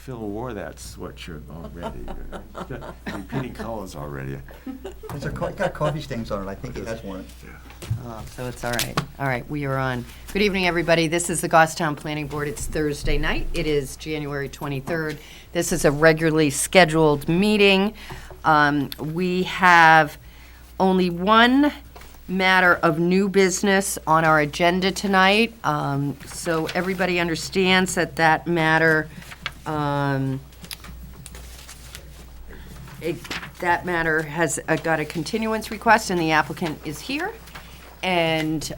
Phil wore that sweatshirt already. He's got repeating colors already. It's got coffee stains on it. I think he has worn it. Oh, so it's all right. All right, we are on. Good evening, everybody. This is the Goffstown Planning Board. It's Thursday night. It is January 23rd. This is a regularly scheduled meeting. We have only one matter of new business on our agenda tonight. So everybody understands that that matter, that matter has got a continuance request, and the applicant is here. And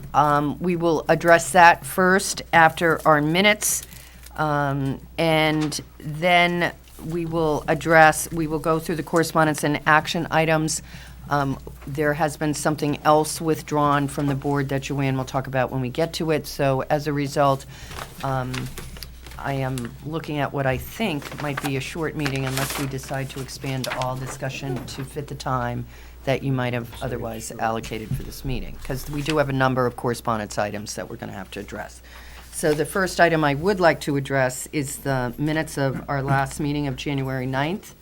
we will address that first after our minutes. And then we will go through the correspondence and action items. There has been something else withdrawn from the board that Joanne will talk about when we get to it. So as a result, I am looking at what I think might be a short meeting unless we decide to expand all discussion to fit the time that you might have otherwise allocated for this meeting, because we do have a number of correspondence items that we're going to have to address. So the first item I would like to address is the minutes of our last meeting of January 9th.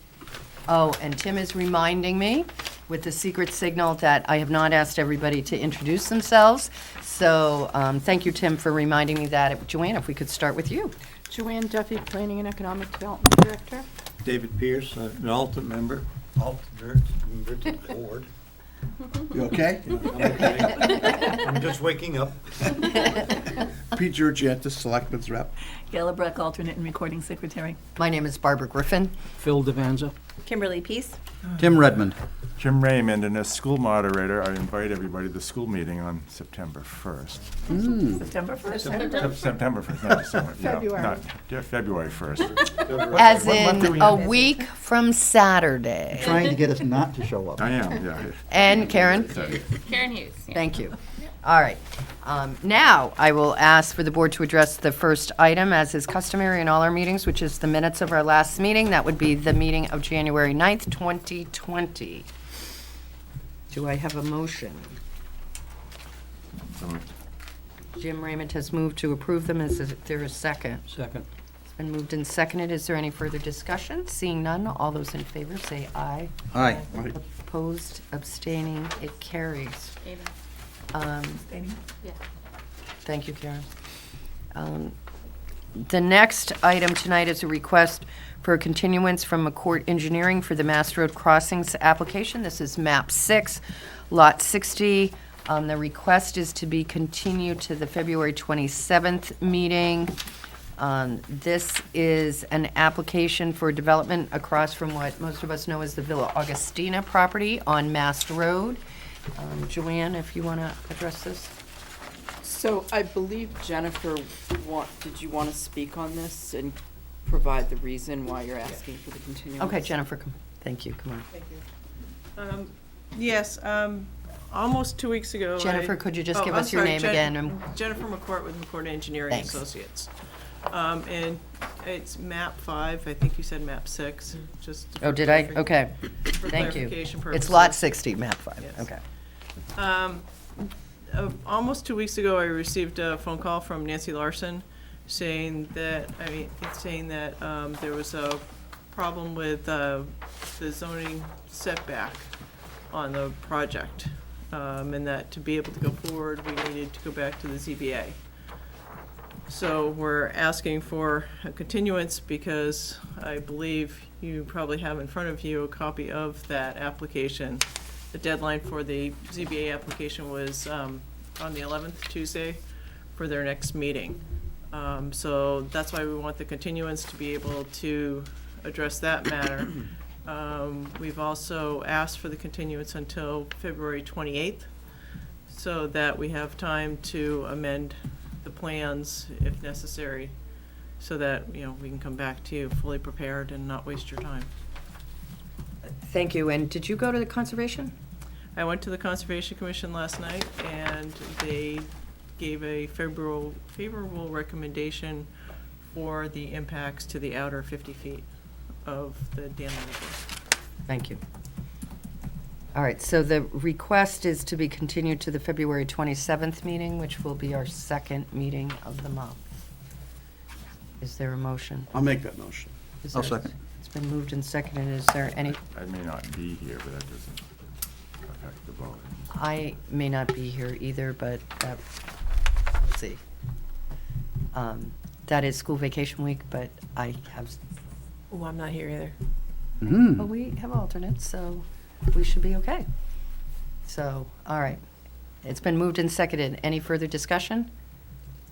Oh, and Tim is reminding me with the secret signal that I have not asked everybody to introduce themselves. So thank you, Tim, for reminding me that. Joanne, if we could start with you. Joanne Duffy, Planning and Economic Development Director. David Pierce, an alternate member to the board. You okay? I'm just waking up. Pete Georgiantis, Selectmen's Rep. Gayla Breck, alternate and recording secretary. My name is Barbara Griffin. Phil Devanza. Kimberly Peace. Tim Redmond. Jim Raymond, and as school moderator, I invite everybody to the school meeting on September 1st. September 1st. September 1st, not December. February. Not February 1st. As What do in we a have? week from Saturday. Trying to get us not to show up. I am, yeah. And Karen? Karen Hughes. Thank you. All right. Now, I will ask for the board to address the first item, as is customary in all our meetings, which is the minutes of our last meeting. That would be the meeting of January 9th, 2020. Do I have a motion? So, Jim Raymond has moved to approve them. Is there a second? Second. It's been moved and seconded. Is there any further discussion? Seeing none, all those in favor say aye. Aye. Opposed, abstaining, it carries. Thank you, Karen. The next item tonight is a request for a continuance from McCourt Engineering for the Mass Road Crossings application. This is map 6, lot 60. The request is to be continued to the February 27th meeting. This is an application for development across from what most of us know as the Villa Augustina property on Mast Road. Joanne, if you want to address this? So I believe Jennifer, did you want to speak on this and provide the reason why you're asking for the continuance? Okay, Jennifer, thank you, come on. Thank you. Yes, almost 2 weeks ago. Jennifer, could you just give us your name again? Jennifer McCourt with McCourt Engineering Thanks. Associates. And it's map 5, I think you said map 6, just. Oh, did I? for Okay, thank you. clarification It's purposes. lot 60, map 5, Yes. okay. Almost 2 weeks ago, I received a phone call from Nancy Larson saying that, there was a problem with the zoning setback on the project. And that to be able to go forward, we needed to go back to the ZBA. So we're asking for a continuance because I believe you probably have in front of you a copy of that application. The deadline for the ZBA application was on the 11th, Tuesday, for their next meeting. So that's why we want the continuance to be able to address that matter. We've also asked for the continuance until February 28th so that we have time to amend the plans if necessary, so that, we can come back to you fully prepared and not waste your time. Thank you, and did you go to the conservation? I went to the Conservation Commission last night, and they gave a favorable recommendation for the impacts to the outer 50 feet of the dam limit. Thank you. All right, so the request is to be continued to the February 27th meeting, which will be our second meeting of the month. Is there a motion? I'll make that motion. Is I'll there- second. It's been moved and seconded. Is there any, I may not be here, but that doesn't affect the vote. I may not be here either, but let's see. That is school vacation week, but I have, Oh, I'm not here either. but we have alternates, so we should be okay. So, all right. It's been moved and seconded. Any further discussion?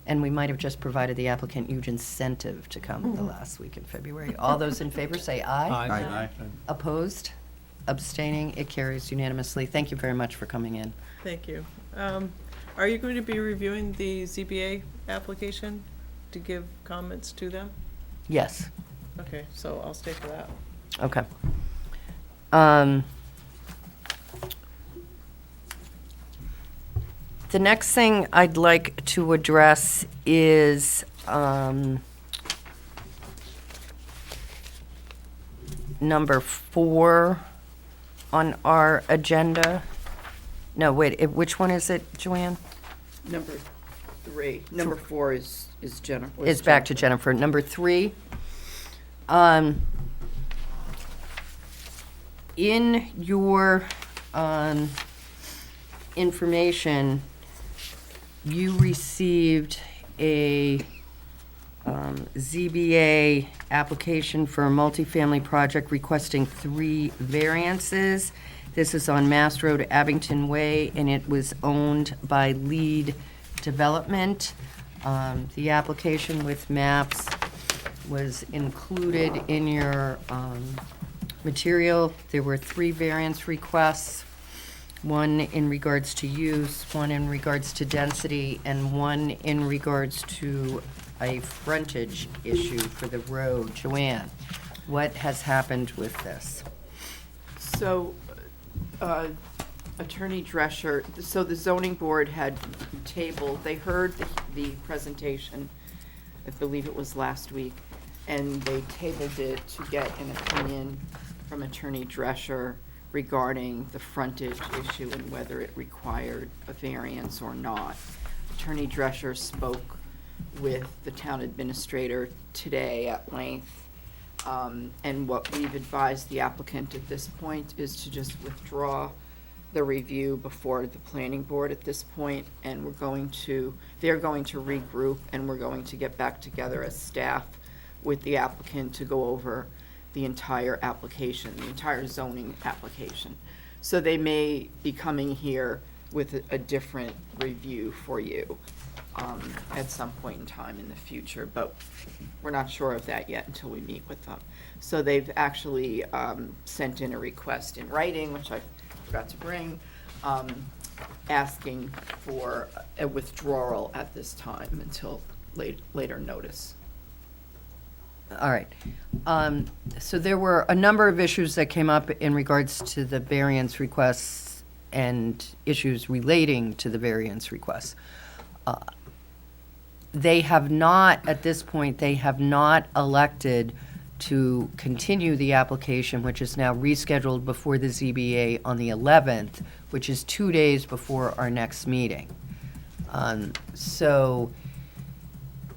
And we might have just provided the applicant huge incentive to come the last week in February. All those in favor say aye. Aye. Opposed? Abstaining? It carries unanimously. Thank you very much for coming in. Thank you. Are you going to be reviewing the ZBA application to give comments to them? Yes. Okay, so I'll stay for that. Okay. The next thing I'd like to address is number 4 on our agenda. No, wait, which one is it, Joanne? Number 3. Number 4 is Jennifer. Is back to Jennifer. Number 3. In your information, you received a ZBA application for a multifamily project requesting 3 variances. This is on Mass Road, Abington Way, and it was owned by Lead Development. The application with maps was included in your material. There were 3 variance requests, one in regards to use, one in regards to density, and one in regards to a frontage issue for the road. Joanne, what has happened with this? So, Attorney Drescher, so the zoning board had tabled, they heard the presentation, I believe it was last week, and they tabled it to get an opinion from Attorney Drescher regarding the frontage issue and whether it required a variance or not. Attorney Drescher spoke with the town administrator today at length. And what we've advised the applicant at this point is to just withdraw the review before the planning board at this point, and they're going to regroup, and we're going to get back together as staff with the applicant to go over the entire application, the entire zoning application. So they may be coming here with a different review for you at some point in time in the future, but we're not sure of that yet until we meet with them. So they've actually sent in a request in writing, which I forgot to bring, asking for a withdrawal at this time until later notice. All right. So there were a number of issues that came up in regards to the variance requests and issues relating to the variance requests. They have not, at this point, they have not elected to continue the application, which is now rescheduled before the ZBA on the 11th, which is 2 days before our next meeting. So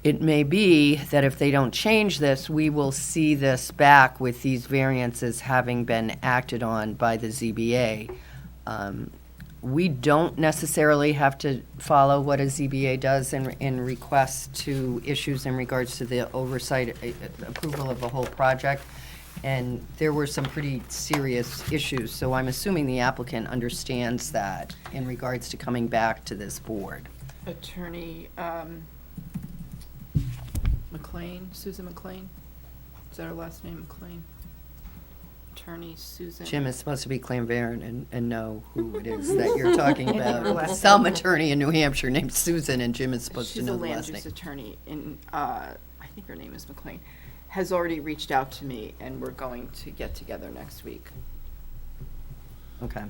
it may be that if they don't change this, we will see this back with these variances having been acted on by the ZBA. We don't necessarily have to follow what a ZBA does in requests to issues in regards to the oversight, approval of the whole project. And there were some pretty serious issues, so I'm assuming the applicant understands that in regards to coming back to this board. Attorney McLean, Susan McLean? Is that her last name, McLean? Attorney Susan. Jim is supposed to be Clanverne and know who it is that you're talking about. Some attorney in New Hampshire named Susan, and Jim is supposed to She's a know the land last use name. attorney, and I think her name is McLean, has already reached out to me, and we're going to get together next week. Okay.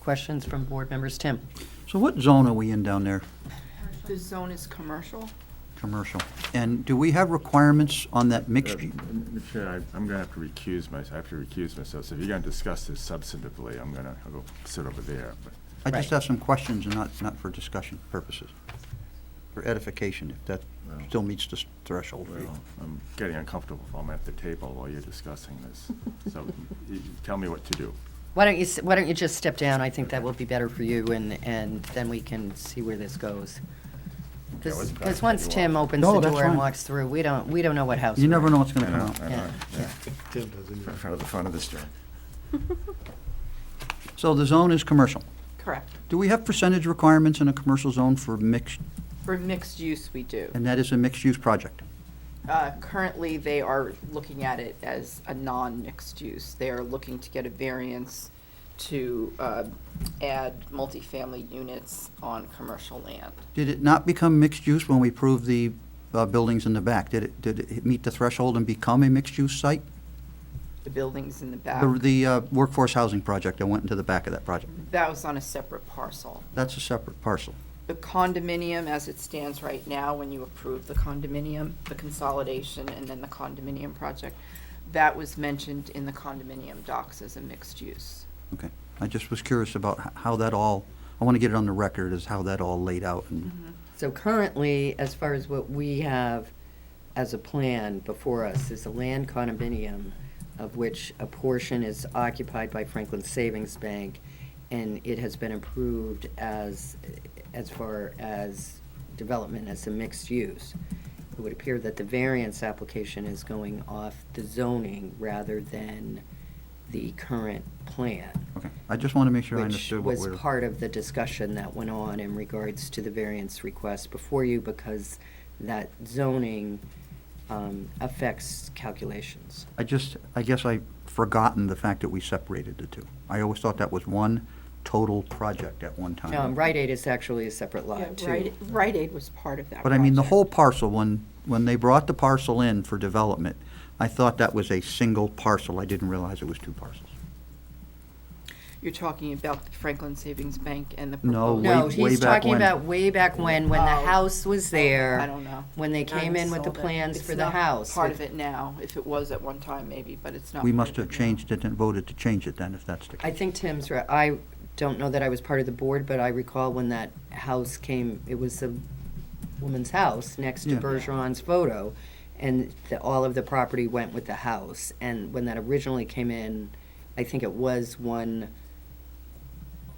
Questions from board members? Tim? So what zone are we in down there? The zone is commercial. Commercial. And do we have requirements on that mixed? Mr. Chair, I'm going to have to recuse myself. I have to recuse myself. So if you're going to discuss this substantively, I'll go sit over there. But I just have some questions and not for discussion purposes. for edification, if that Well. still meets the threshold for you. Well, I'm getting uncomfortable if I'm at the table while you're discussing this. So tell me what to do. Why don't you just step down? I think that will be better for you, and then we can see where this goes. Okay, I wasn't trying Because to once cut you Tim off. opens No, the that's door and fine. walks through, we don't know what house. You we're never in. know what's gonna I come know, out. I know, Yeah. yeah. Part of the fun of this job. So the zone is commercial. Correct. Do we have percentage requirements in a commercial zone for mixed, For mixed use, we do. and that is a mixed-use project? Currently, they are looking at it as a non-mixed use. They are looking to get a variance to add multifamily units on commercial land. Did it not become mixed-use when we approved the buildings in the back? Did it meet the threshold and become a mixed-use site? The buildings in the back, The workforce housing project that went into the back of that project? that was on a separate parcel. That's a separate parcel. The condominium, as it stands right now, when you approve the condominium, the consolidation, and then the condominium project, that was mentioned in the condominium docs as a mixed use. Okay. I just was curious about how that all, I want to get it on the record as how that all laid out. And So currently, as far as what we have as a plan before us, is a land condominium of which a portion is occupied by Franklin Savings Bank, and it has been approved as far as development as a mixed use. It would appear that the variance application is going off the zoning rather than the current plan. Okay. I just want to make sure I Which understood what was we're. part of the discussion that went on in regards to the variance request before you, because that zoning affects calculations. I guess I've forgotten the fact that we separated the two. I always thought that was one total project at one time. Rite Aid is actually a separate lot, too. Rite Aid was part of that But I mean, the project. whole parcel, when they brought the parcel in for development, I thought that was a single parcel. I didn't realize it was two parcels. You're talking about the Franklin Savings Bank and the No, proposed. No, way he's back talking when. about way back when the Oh. house was there. I don't know. When they came in with the sold it. plans It's for the not house. part with- of it now. If it was at one time, maybe, but it's not. We part must of have it now. changed it and voted to change it then, if that's the I case. think Tim's right. I don't know that I was part of the board, but I recall when that house came, it was a woman's house next to Yeah. Bergeron's photo, and all of the property went with the house. And when that originally came in, I think it was one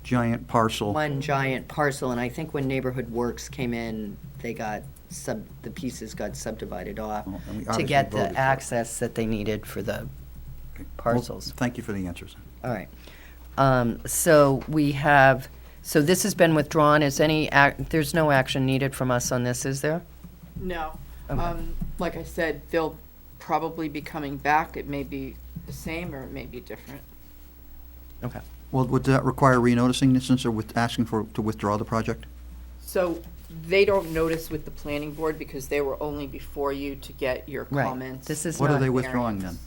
Giant parcel. giant parcel, and I think when Neighborhood Works came in, they got the pieces got subdivided off Oh, and we to obviously get voted for the it. access that they needed for the Okay. parcels. Well, thank you for the answers. All right. So we have, so this has been withdrawn. Is there's no action needed from us on this, is there? No. Okay. Like I said, they'll probably be coming back. It may be the same or it may be different. Okay. Well, would that require renoticing this since they're asking to withdraw the project? So they don't notice with the planning board because they were only before you to get your Right. comments. This is What are not they withdrawing then?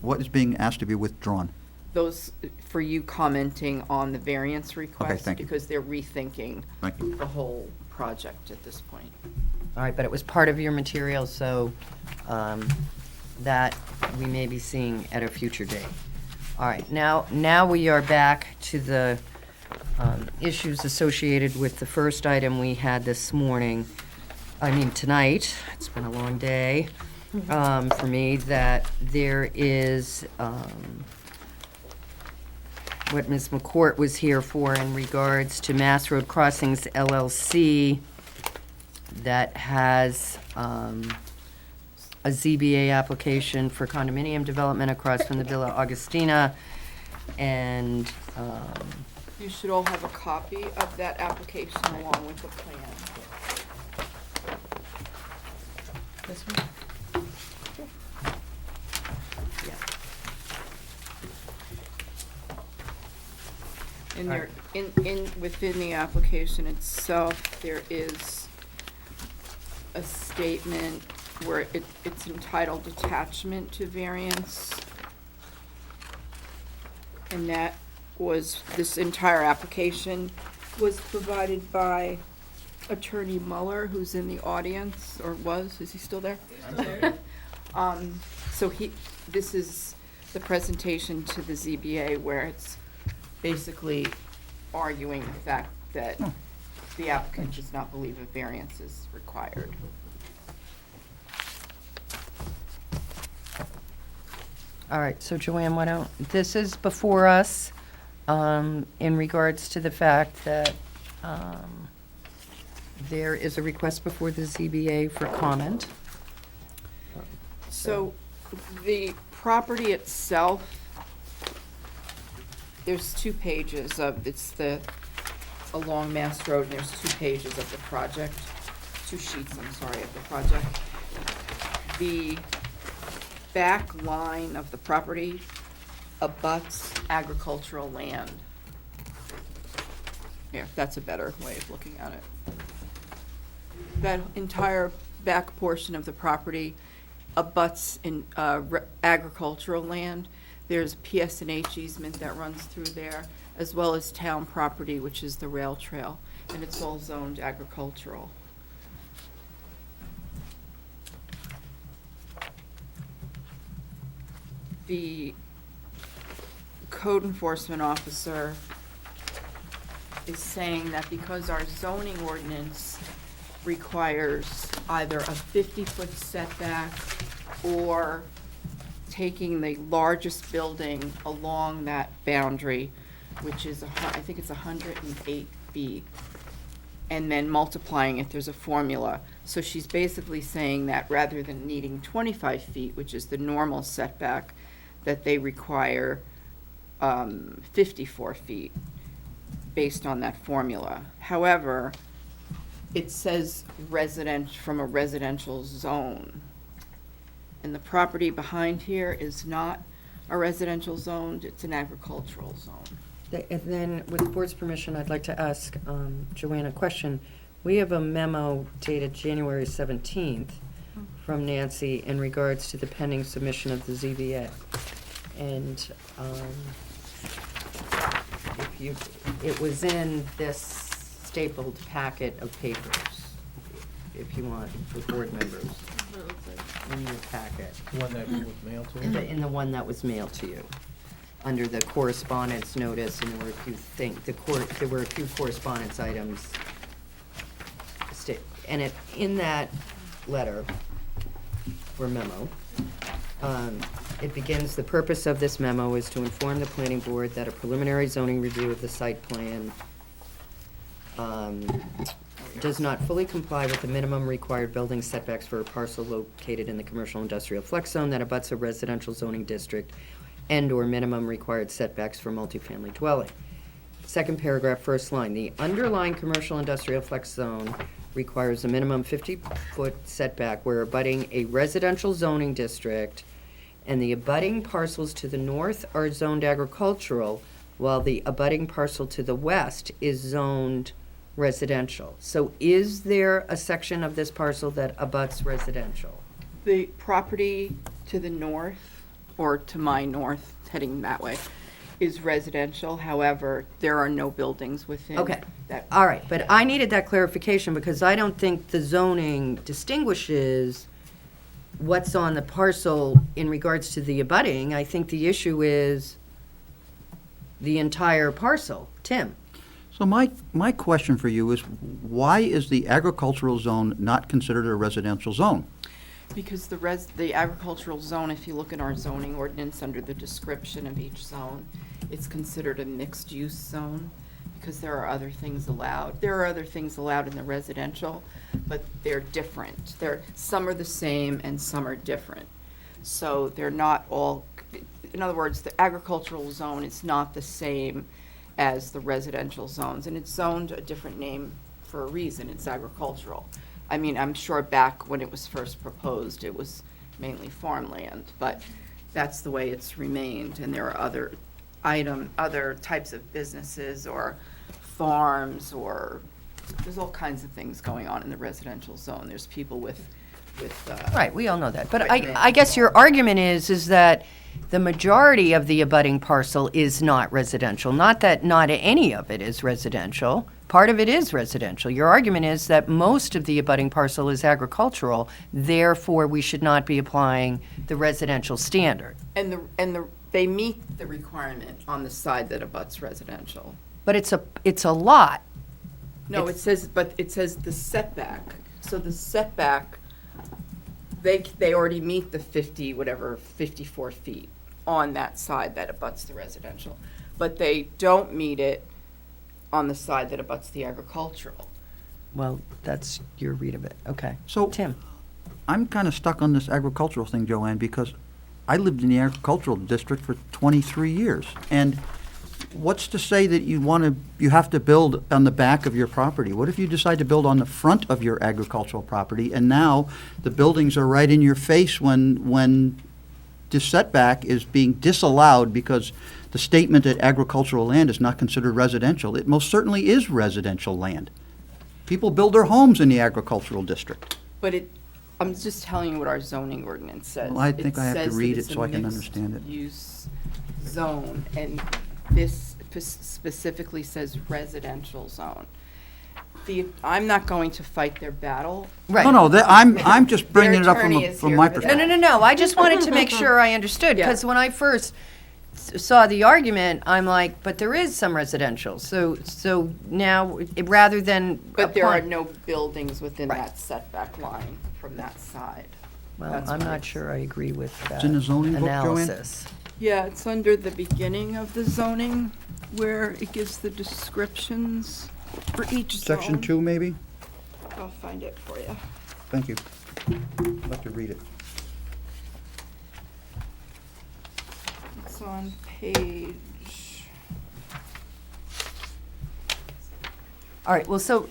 What is being asked to be withdrawn? Those, for you commenting on the variance request. thank you. Because they're rethinking Thank you. the whole project at this point. All right, but it was part of your material, so that we may be seeing at a future date. All right, now we are back to the issues associated with the first item we had this morning. Tonight. It's been a long day for me, that there is what Ms. McCourt was here for in regards to Mass Road Crossings LLC that has a ZBA application for condominium development across from the Villa Augustina. And You should all have a copy of that application along with the plan. This one? In there, within the application itself, there is a statement where it's entitled attachment to variance. And that was, this entire application was provided by Attorney Muller, who's in the audience, or was, is he still there? So this is the presentation to the ZBA where it's basically arguing the fact that the applicant does not believe a variance is required. All right, so Joanne, this is before us, in regards to the fact that, there is a request before the ZBA for comment. So the property itself, there's 2 pages of, along Mass Road, and there's 2 pages of the project, 2 sheets, I'm sorry, of the project. The back line of the property abuts agricultural land. Yeah, that's a better way of looking at it. That entire back portion of the property abuts in agricultural land. There's PS&H easement that runs through there, as well as town property, which is the rail trail, and it's all zoned agricultural. The code enforcement officer is saying that because our zoning ordinance requires either a 50-foot setback or taking the largest building along that boundary, which is, I think it's 108 feet, and then multiplying it, there's a formula. So she's basically saying that rather than needing 25 feet, which is the normal setback, that they require 54 feet based on that formula. However, it says from a residential zone. And the property behind here is not a residential zone, it's an agricultural zone. And then, with the board's permission, I'd like to ask Joanne a question. We have a memo dated January 17th from Nancy in regards to the pending submission of the ZBA. And it was in this stapled packet of papers, if you want, for board members, in your packet. One that was mailed to him? In the one that was mailed to you, under the correspondence notice, and there were a few correspondence items. And in that letter, or memo, it begins, "The purpose of this memo is to inform the planning board that a preliminary zoning review of the site plan does not fully comply with the minimum required building setbacks for a parcel located in the commercial industrial flex zone that abuts a residential zoning district and/or minimum required setbacks for multifamily dwelling." Second paragraph, first line, "The underlying commercial industrial flex zone requires a minimum 50-foot setback where abutting a residential zoning district, and the abutting parcels to the north are zoned agricultural, while the abutting parcel to the west is zoned residential." So is there a section of this parcel that abuts residential? The property to the north, or to my north, heading that way, is residential. However, there are no buildings within Okay, that. all right, but I needed that clarification because I don't think the zoning distinguishes what's on the parcel in regards to the abutting. I think the issue is the entire parcel. Tim? So my question for you is, why is the agricultural zone not considered a residential zone? Because the agricultural zone, if you look at our zoning ordinance under the description of each zone, it's considered a mixed-use zone because there are other things allowed. There are other things allowed in the residential, but they're different. Some are the same and some are different. So they're not all, in other words, the agricultural zone is not the same as the residential zones, and it's zoned a different name for a reason. It's agricultural. I mean, I'm sure back when it was first proposed, it was mainly farmland, but that's the way it's remained. And there are other types of businesses or farms, or there's all kinds of things going on in the residential zone. There's people with Right, we all know that. But Right. I guess your argument is that the majority of the abutting parcel is not residential. Not that not any of it is residential. Part of it is residential. Your argument is that most of the abutting parcel is agricultural, therefore we should not be applying the residential standard. they meet the requirement on the side that abuts residential. But it's a lot. No, it It's- says, but it says the setback. So the setback, they already meet the 50, whatever, 54 feet on that side that abuts the residential. But they don't meet it on the side that abuts the agricultural. Well, that's your read of it. Okay. So- Tim? I'm kind of stuck on this agricultural thing, Joanne, because I lived in the agricultural district for 23 years. And what's to say that you have to build on the back of your property? What if you decide to build on the front of your agricultural property, and now the buildings are right in your face when the setback is being disallowed because the statement that agricultural land is not considered residential? It most certainly is residential land. People build their homes in the agricultural district. But I'm just telling you what our zoning ordinance says. Well, I think I have to says that read it's it a so I can understand it. mixed-use zone, and this specifically says residential zone. I'm not going to fight their battle. Right. No, I'm just bringing it up attorney is from here my for that. perspective. No. I just wanted to make sure I understood, Yeah. because when I first saw the argument, I'm like, but there is some residential. So now, rather than. But there are apply- no buildings within Right. that setback line from that side. Well, That's I'm what not it's- sure I agree with that in the zoning book, Joanne? analysis. Yeah, it's under the beginning of the zoning where it gives the descriptions for each zone. Section 2, maybe? I'll find it for you. Thank you. I'd like to read it. It's on page, All right, well, so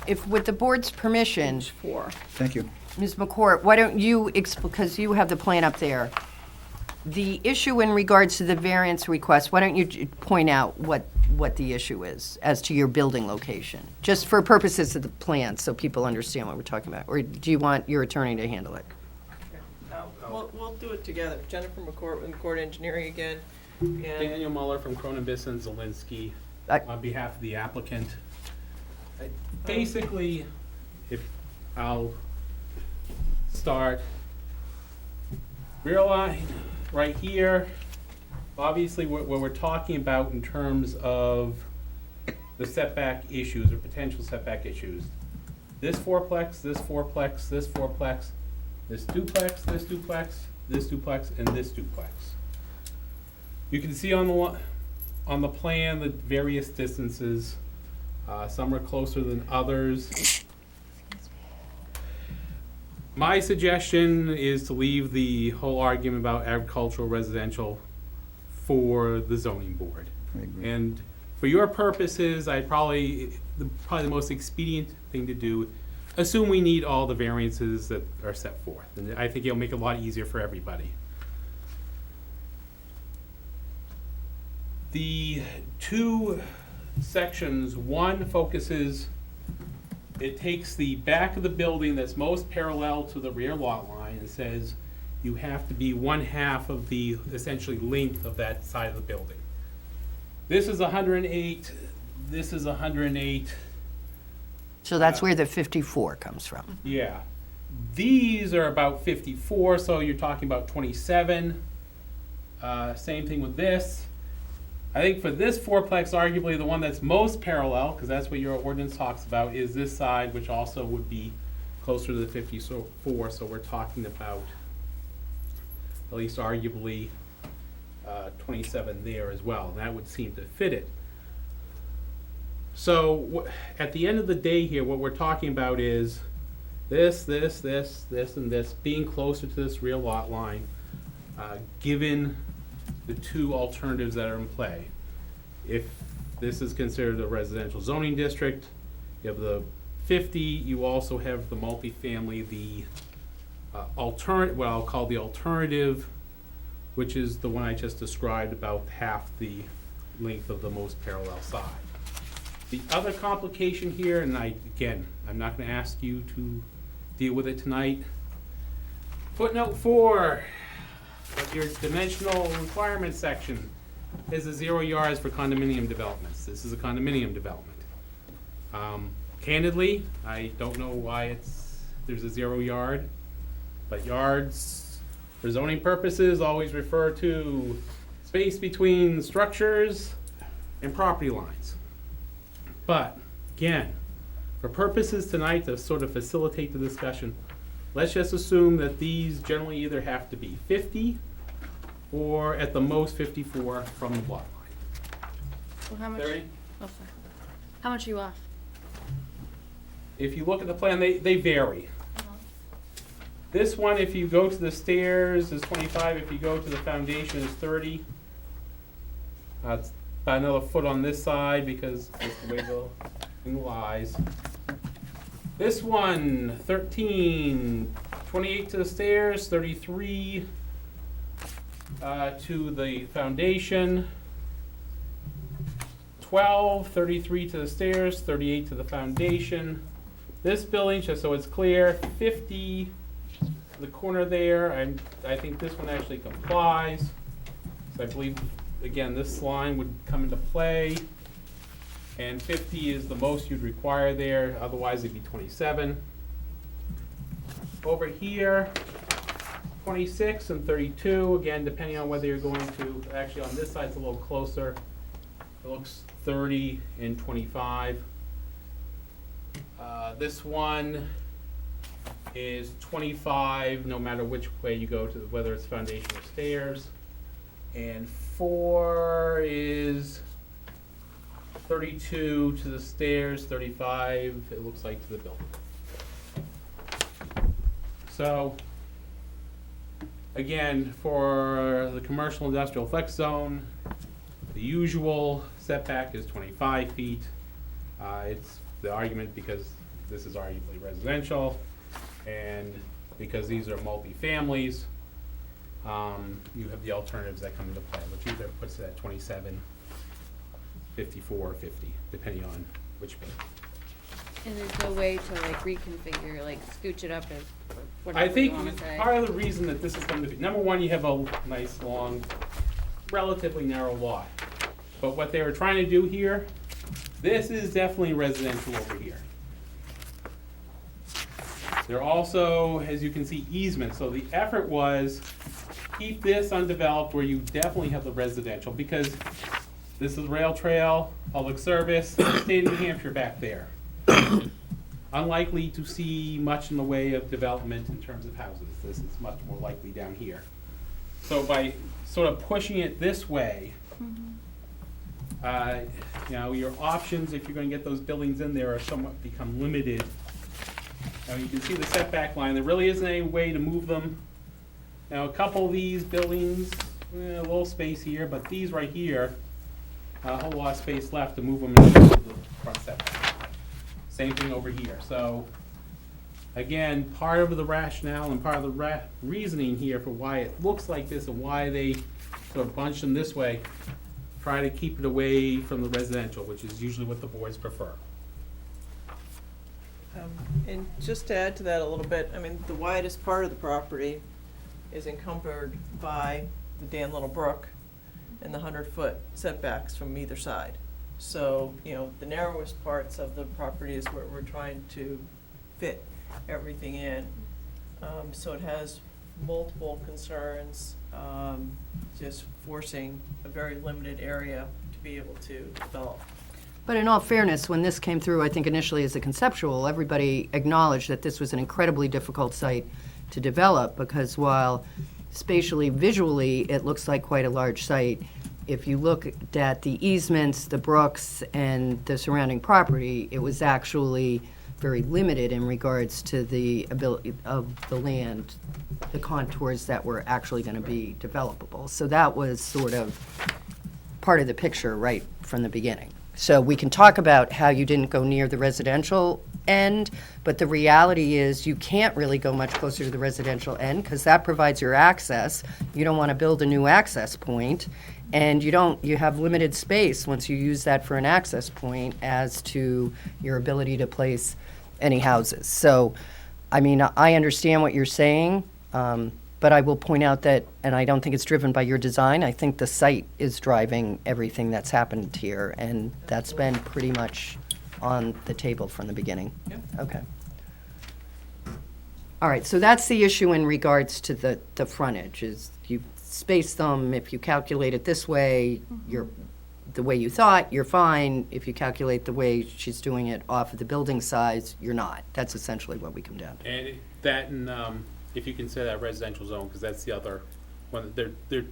if, with the board's permission, page 4. Thank you. Ms. McCourt, why don't you, because you have the plan up there, the issue in regards to the variance request, why don't you point out what the issue is as to your building location? Just for purposes of the plan, so people understand what we're talking about. Or do you want your attorney to handle it? We'll do it together. Jennifer McCourt with McCourt Engineering again. And Daniel Muller from Cronenbiss and Zelinski on behalf of the applicant. Basically, if I'll start, rear line right here, obviously what we're talking about in terms of the setback issues or potential setback issues. This fourplex, this fourplex, this fourplex, this duplex, this duplex, this duplex, and this duplex. You can see on the plan the various distances. Some are closer than others. My suggestion is to leave the whole argument about agricultural residential for the zoning board. I agree. And for your purposes, probably the most expedient thing to do, assume we need all the variances that are set forth. And I think it'll make it a lot easier for everybody. The two sections, one focuses, it takes the back of the building that's most parallel to the rear lot line and says you have to be 1/2 of the essentially length of that side of the building. This is 108, this is 108. So that's where the 54 comes from. Yeah. These are about 54, so you're talking about 27. Same thing with this. I think for this fourplex, arguably the one that's most parallel, because that's what your ordinance talks about, is this side, which also would be closer to the 54, so we're talking about at least arguably 27 there as well, and that would seem to fit it. So at the end of the day here, what we're talking about is this, and this, being closer to this rear lot line, given the two alternatives that are in play. If this is considered a residential zoning district, you have the 50, you also have the multifamily, the what I'll call the alternative, which is the one I just described, about half the length of the most parallel side. The other complication here, and I'm not gonna ask you to deal with it tonight. Footnote 4, of your dimensional requirements section is the 0 yards for condominium developments. This is a condominium development. Candidly, I don't know why there's a 0 yard, but yards for zoning purposes always refer to space between structures and property lines. But, again, for purposes tonight to sort of facilitate the discussion, let's just assume that these generally either have to be 50 or at the most 54 from the lot line. Well, how much? 30? Oh, sorry. How much are you off? If you look at the plan, they vary. This one, if you go to the stairs, is 25. If you go to the foundation, is 30. It's about another foot on this side because that's the way the thing lies. This one, 13, 28 to the stairs, 33 to the foundation, 12, 33 to the stairs, 38 to the foundation. This building, just so it's clear, 50 to the corner there. I think this one actually complies. So I believe, again, this line would come into play. And 50 is the most you'd require there, otherwise it'd be 27. Over here, 26 and 32, again, depending on whether you're going to, actually on this side it's a little closer. It looks 30 and 25. This one is 25, no matter which way you go to, whether it's foundation or stairs. And 4 is 32 to the stairs, 35, it looks like, to the building. So, again, for the commercial industrial flex zone, the usual setback is 25 feet. It's the argument because this is arguably residential, and because these are multi-families, you have the alternatives that come into play, which either puts it at 27, 54, or 50, depending on which page. And there's no way to like reconfigure, like scooch it up as I whatever you think wanna say. part of the reason that this is going to be, number one, you have a nice, long, relatively narrow lot. But what they were trying to do here, this is definitely residential over here. There are also, as you can see, easements. So the effort was keep this undeveloped where you definitely have the residential, because this is rail trail, public service, state of New Hampshire back there. Unlikely to see much in the way of development in terms of houses. This is much more likely down here. So by sort of pushing it this way, you know, your options, if you're gonna get those buildings in there, are somewhat become limited. Now you can see the setback line, there really isn't any way to move them. Now a couple of these buildings, a little space here, but these right here, a whole lot of space left to move them into the front setback. Same thing over here. So again, part of the rationale and part of the reasoning here for why it looks like this and why they sort of bunch them this way, try to keep it away from the residential, which is usually what the boards prefer. And just to add to that a little bit, I mean, the widest part of the property is encumbered by the Dan Little Brook and the 100-foot setbacks from either side. So, you know, the narrowest parts of the property is where we're trying to fit everything in. So it has multiple concerns, just forcing a very limited area to be able to develop. But in all fairness, when this came through, I think initially as a conceptual, everybody acknowledged that this was an incredibly difficult site to develop, because while spatially, visually, it looks like quite a large site, if you look at the easements, the brooks, and the surrounding property, it was actually very limited in regards to the ability of the land, the contours that were actually going to be developable. So that was sort of part of the picture right from the beginning. So we can talk about how you didn't go near the residential end, but the reality is you can't really go much closer to the residential end because that provides your access. You don't want to build a new access point, and you have limited space once you use that for an access point as to your ability to place any houses. So, I mean, I understand what you're saying, but I will point out that, and I don't think it's driven by your design, I think the site is driving everything that's happened here, and that's been pretty much on the table from the beginning. Yep. Okay. All right, so that's the issue in regards to the frontage, is you space them, if you calculate it this way, you're the way you thought, you're fine. If you calculate the way she's doing it off of the building size, you're not. That's essentially what we come down to. And that, and if you consider that residential zone, because that's the other one, they're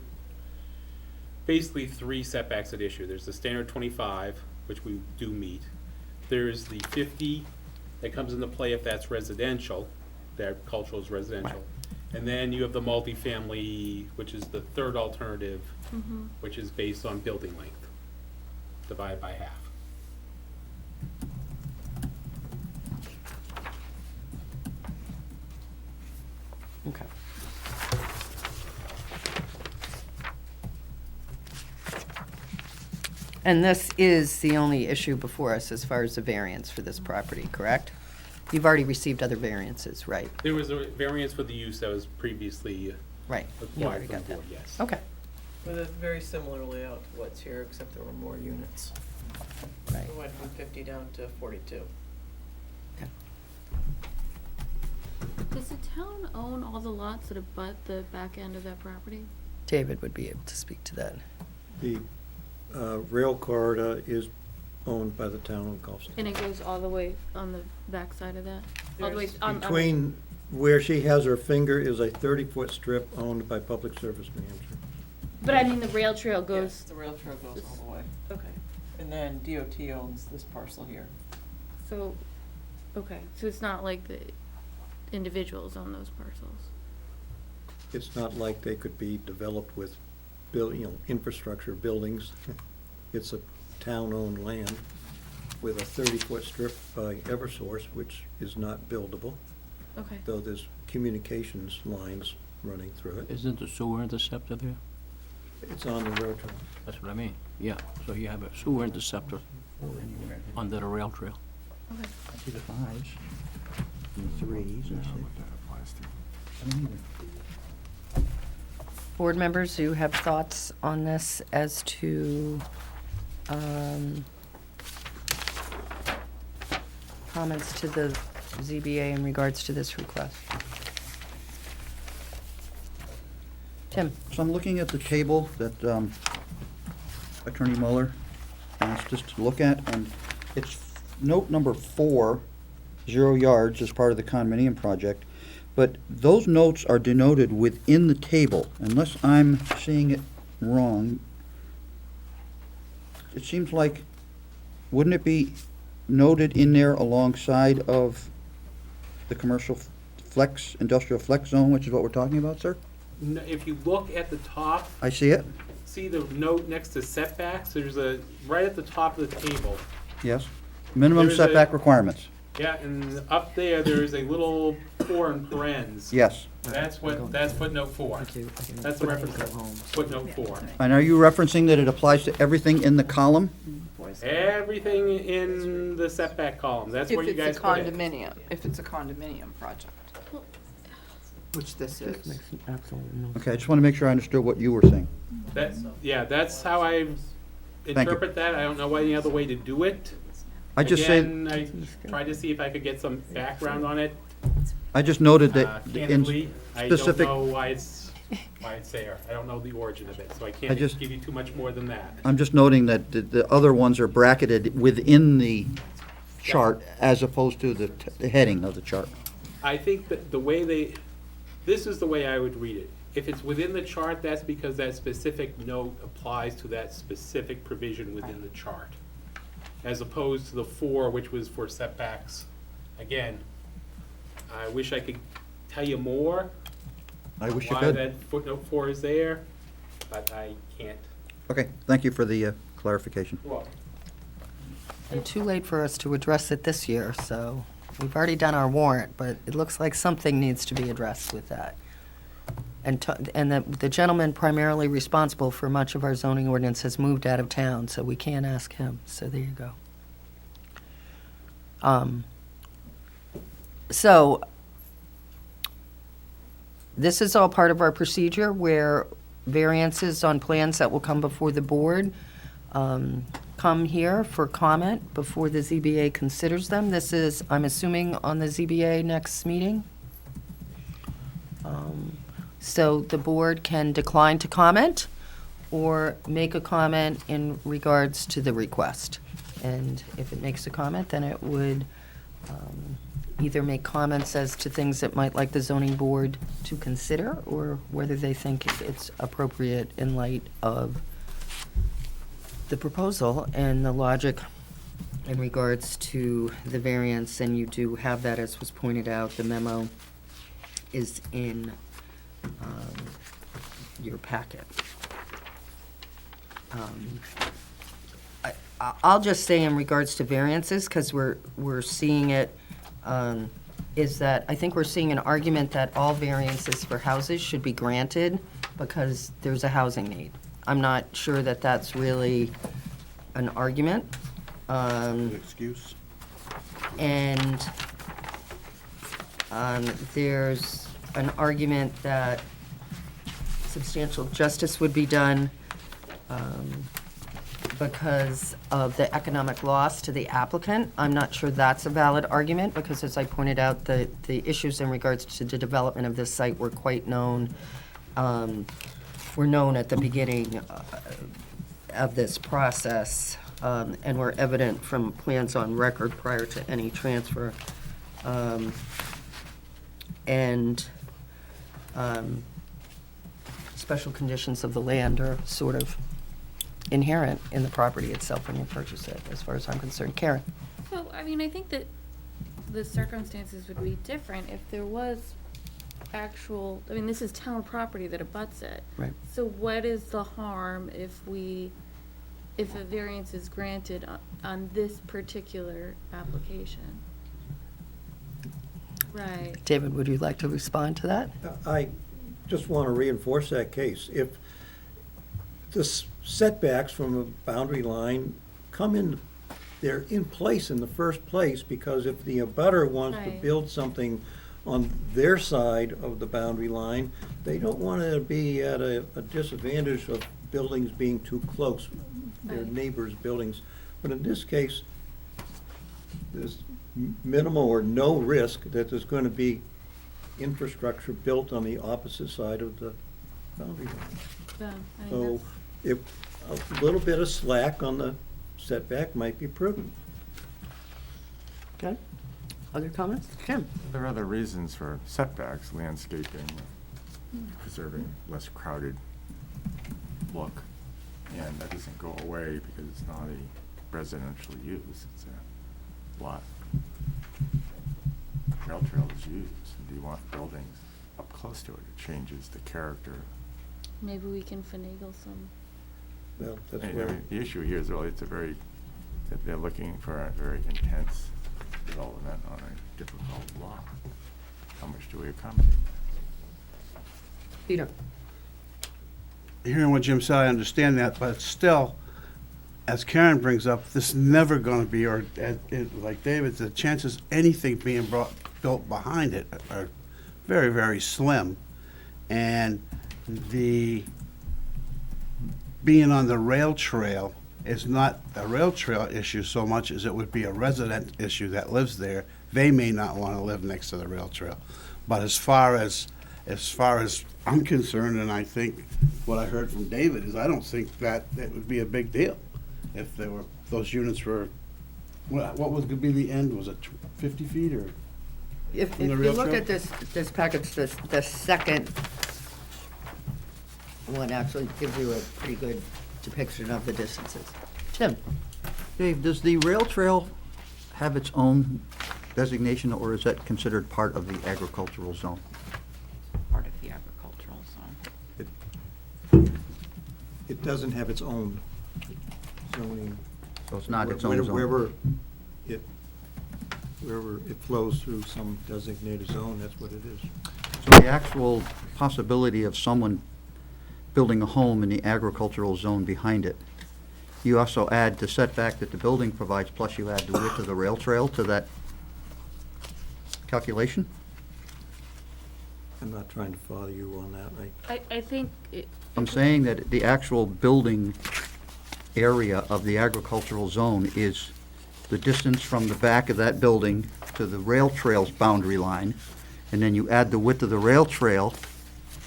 basically three setbacks at issue. There's the standard 25, which we do meet. There's the 50 that comes into play if that's residential, the agricultural is residential. And then you have the multifamily, which is the third alternative, which is based on building length, divided by half. Okay. And this is the only issue before us as far as the variance for this property, correct? You've already received other variances, right? There was a variance for the use that was previously Right. You already acquired from got the that. board, yes. Okay. With a very similar layout to what's here, except there were more units. Right. We went from 50 down to 42. Does the town own all the lots that abut the back end of that property? David would be able to speak to that. The rail corridor is owned by the town of Gulfstone. And it goes all the way on the back side of that? All the way There's- on the- Between where she has her finger is a 30-foot strip owned by Public Service New Hampshire. But I mean, the rail trail Yes, goes, the rail trail goes all the way. okay, And then DOT owns this parcel here. so, okay, so it's not like the individuals own those parcels? It's not like they could be developed with infrastructure, buildings. It's a town-owned land with a 30-foot strip by Eversource, which is not buildable, Okay. though there's communications lines running through it. Isn't the sewer interceptor there? It's on the rail trail. That's what I mean. Yeah, so you have a sewer interceptor under the rail trail. Okay. I see the fives and the threes and the six. What that applies to. I don't either. Board members, do you have thoughts on this as to comments to the ZBA in regards to this request? Tim? So I'm looking at the table that Attorney Mueller asked us to look at, and it's note number 4, 0 yards as part of the condominium project. But those notes are denoted within the table, unless I'm seeing it wrong. It seems like, wouldn't it be noted in there alongside of the commercial flex, industrial flex zone, which is what we're talking about, sir? If you look at the top, I see it, see the note next to setbacks, there's a, right at the top of the table. yes. Minimum There's a- setback requirements, Yeah, and up there, there's a little 4 in parens. yes. That's footnote 4. That's the reference to footnote 4. And are you referencing that it applies to everything in the column? Everything in the setback column, that's where you If guys it's a put it. condominium, if it's a condominium project, which this is. Okay, I just want to make sure I understood what you were saying. That's how I you. interpret that. I don't know any other way to do it. I just said, Again, I tried to see if I could get some background on it. I just noted that in Candidly, I don't specific, know why it's there. I don't know the origin of it, so I I can't just- give you too much more than that. I'm just noting that the other ones are bracketed within the chart as opposed to the heading of the chart. I think that this is the way I would read it. If it's within the chart, that's because that specific note applies to that specific provision within the chart. As opposed to the 4, which was for setbacks. Again, I wish I could tell you more. I wish you Why could. that footnote 4 is there, but I can't. Okay, thank you for the clarification. Well, And too late for us to address it this year, so we've already done our warrant, but it looks like something needs to be addressed with that. And the gentleman primarily responsible for much of our zoning ordinance has moved out of town, so we can't ask him, so there you go. So, this is all part of our procedure where variances on plans that will come before the board come here for comment before the ZBA considers them. This is, I'm assuming, on the ZBA next meeting. So the board can decline to comment, or make a comment in regards to the request. And if it makes a comment, then it would either make comments as to things that might like the zoning board to consider, or whether they think it's appropriate in light of the proposal and the logic in regards to the variance. And you do have that, as was pointed out. The memo is in your packet. I'll just say in regards to variances, because we're seeing it, is that I think we're seeing an argument that all variances for houses should be granted because there's a housing need. I'm not sure that that's really an argument. An excuse. And there's an argument that substantial justice would be done because of the economic loss to the applicant. I'm not sure that's a valid argument, because as I pointed out, the issues in regards to the development of this site were quite known, were known at the beginning of this process, and were evident from plans on record prior to any transfer. Special conditions of the land are sort of inherent in the property itself when you purchase it, as far as I'm concerned. Karen? So, I mean, I think that the circumstances would be different if there was actual, I mean, this is town property that abuts it. Right. So what is the harm if a variance is granted on this particular application? Right. David, would you like to respond to that? I just want to reinforce that case. If the setbacks from a boundary line come in, they're in place in the first place, because if the abutter wants to Right. build something on their side of the boundary line, they don't want to be at a disadvantage of buildings being too close, their Right. neighbors' buildings. But in this case, there's minimal or no risk that there's going to be infrastructure built on the opposite side of the boundary line. Yeah, I think So that's- if a little bit of slack on the setback might be prudent. Okay. Other comments? Jim? There are other reasons for setbacks, landscaping, preserving less crowded look. And that doesn't go away because it's not a residential use, it's a lot. Rail trail is used, and do you want buildings up close to it? It changes the character. Maybe we can finagle some. Well, that's I mean, where, the issue here is really, that they're looking for a very intense development on a difficult lot. How much do we accommodate? Peter? Hearing what Jim said, I understand that, but still, as Karen brings up, this is never gonna be, or like David, the chances anything being built behind it are very, very slim. And the being on the rail trail is not a rail trail issue so much as it would be a resident issue that lives there. They may not want to live next to the rail trail. But as far as I'm concerned, and I think what I heard from David is, I don't think that it would be a big deal if there were, those units were, what was gonna be the end? Was it 50 feet or? If From the you rail look trail? at this package, the second one actually gives you a pretty good depiction of the distances. Tim? Dave, does the rail trail have its own designation, or is that considered part of the agricultural zone? Part of the agricultural zone. it doesn't have its own zoning. So it's not its own zone? Wherever it flows through some designated zone, that's what it is. So the actual possibility of someone building a home in the agricultural zone behind it, you also add the setback that the building provides, plus you add the width of the rail trail to that calculation? I'm not trying to follow you on that. I think I'm saying that the actual building area of the agricultural zone is the distance from the back of that building to the rail trail's boundary line, and then you add the width of the rail trail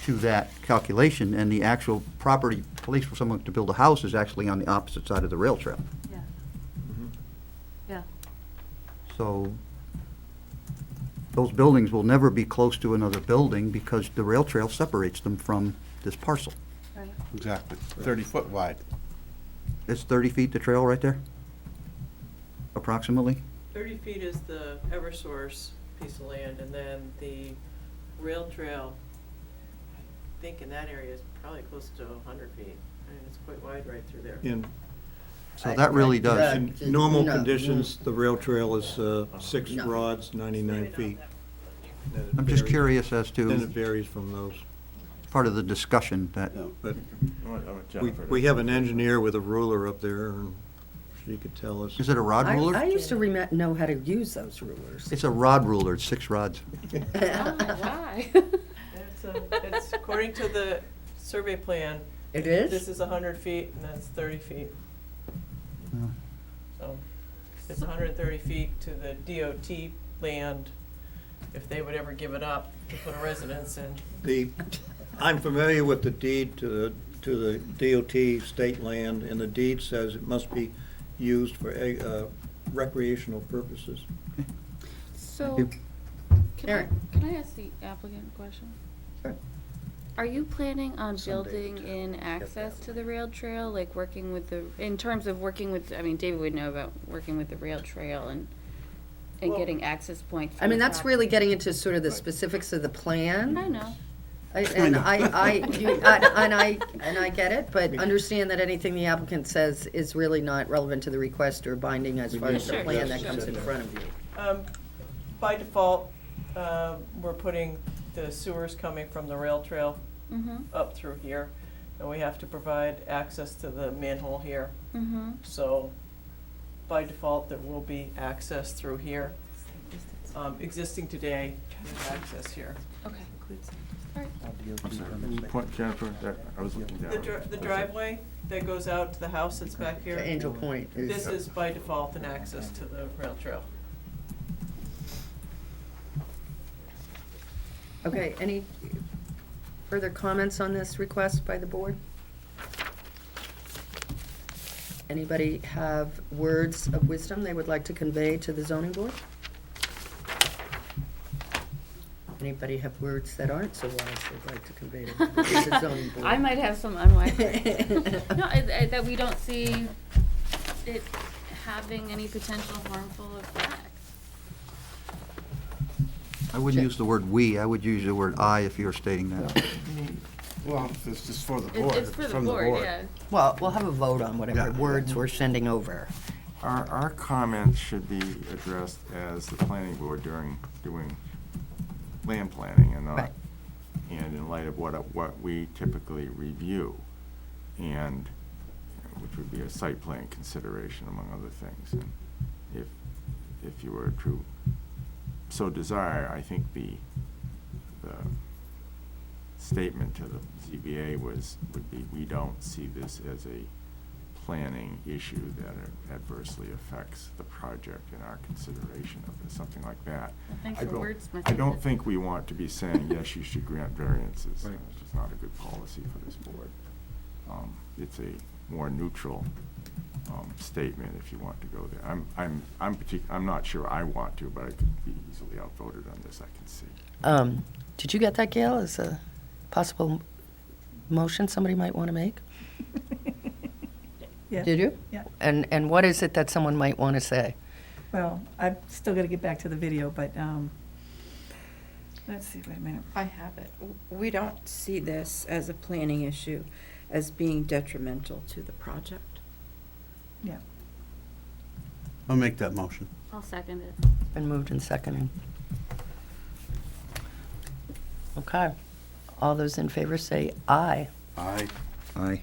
to that calculation, and the actual property place for someone to build a house is actually on the opposite side of the rail trail. Yeah. Yeah. So those buildings will never be close to another building because the rail trail separates them from this parcel. Right. Exactly, 30-foot wide. It's 30 feet the trail right there? Approximately? 30 feet is the Eversource piece of land, and then the rail trail, I think in that area is probably close to 100 feet. I mean, it's quite wide right through there. In, So that really does. in normal No. conditions, the rail trail is 6 No. rods, 99 feet. Then it I'm just varies- curious as Then it to, varies from those. part of the discussion that, But I want we Jennifer to- we have an engineer with a ruler up there, and she could tell us. is it a rod I ruler? used to know how to use those rulers. It's a rod ruler, it's 6 rods. Why? It's according to the survey plan, It this is? is 100 feet and that's 30 feet. Yeah. So it's 130 feet to the DOT land, if they would ever give it up to put a residence in. I'm familiar with the deed to the DOT state land, and the deed says it must be used for recreational purposes. So, you. can I ask the applicant a question? Sure. Are you planning on Someday building to in get access that. to the rail trail, like working with in terms of working with, I mean, David would know about working with the rail trail and Well- getting access points? I mean, that's really getting into sort of the specifics of the plan. I know. And I get it, but understand that anything the applicant says is really not relevant to the request or binding as far as the Sure, plan that sure. comes in front of you. By default, we're putting the sewers coming from the rail trail Mm-hmm, up through here, and we have to provide access to the manhole here. mm-hmm. So by default, there will be access through here. Existing today, there's access here. Okay. All right. I'm sorry, can you point, Jennifer, that, I was looking down. The driveway that goes out to the house that's back here, To Angel Point is. this is by default an access to the rail trail. Okay, any further comments on this request by the board? Anybody have words of wisdom they would like to convey to the zoning board? Anybody have words that aren't so wise they'd like to convey to the zoning board? I might have some unwise. No, that we don't see it having any potential harmful effects. I wouldn't use the word "we," I would use the word "I" if you were stating that. Well, it's just for the board. It's for the from board, yeah. Well, we'll have a vote on whatever Yeah. words we're sending over. Our comments should be addressed as the planning board during doing land planning and not, Right. and in light of what we typically review, and, which would be a site plan consideration among other things. And if you were to so desire, I think the statement to the ZBA would be, we don't see this as a planning issue that adversely affects the project in our consideration of it, something like that. Well, thanks I for don't- wordsmithing I don't it. think we want to be saying, yes, you should grant variances. Right. It's just not a good policy for this board. It's a more neutral statement if you want to go there. I'm not sure I want to, but I could be easily outvoted on this, I can see. Did you get that, Gail, as a possible motion somebody might want to make? Yeah. Did you? Yeah. And what is it that someone might want to say? Well, I've still got to get back to the video, but, let's see, wait a minute. I have it. We don't see this as a planning issue, as being detrimental to the project. Yeah. I'll make that motion. I'll second it. Been moved and seconded. Okay. All those in favor say aye. Aye. Aye.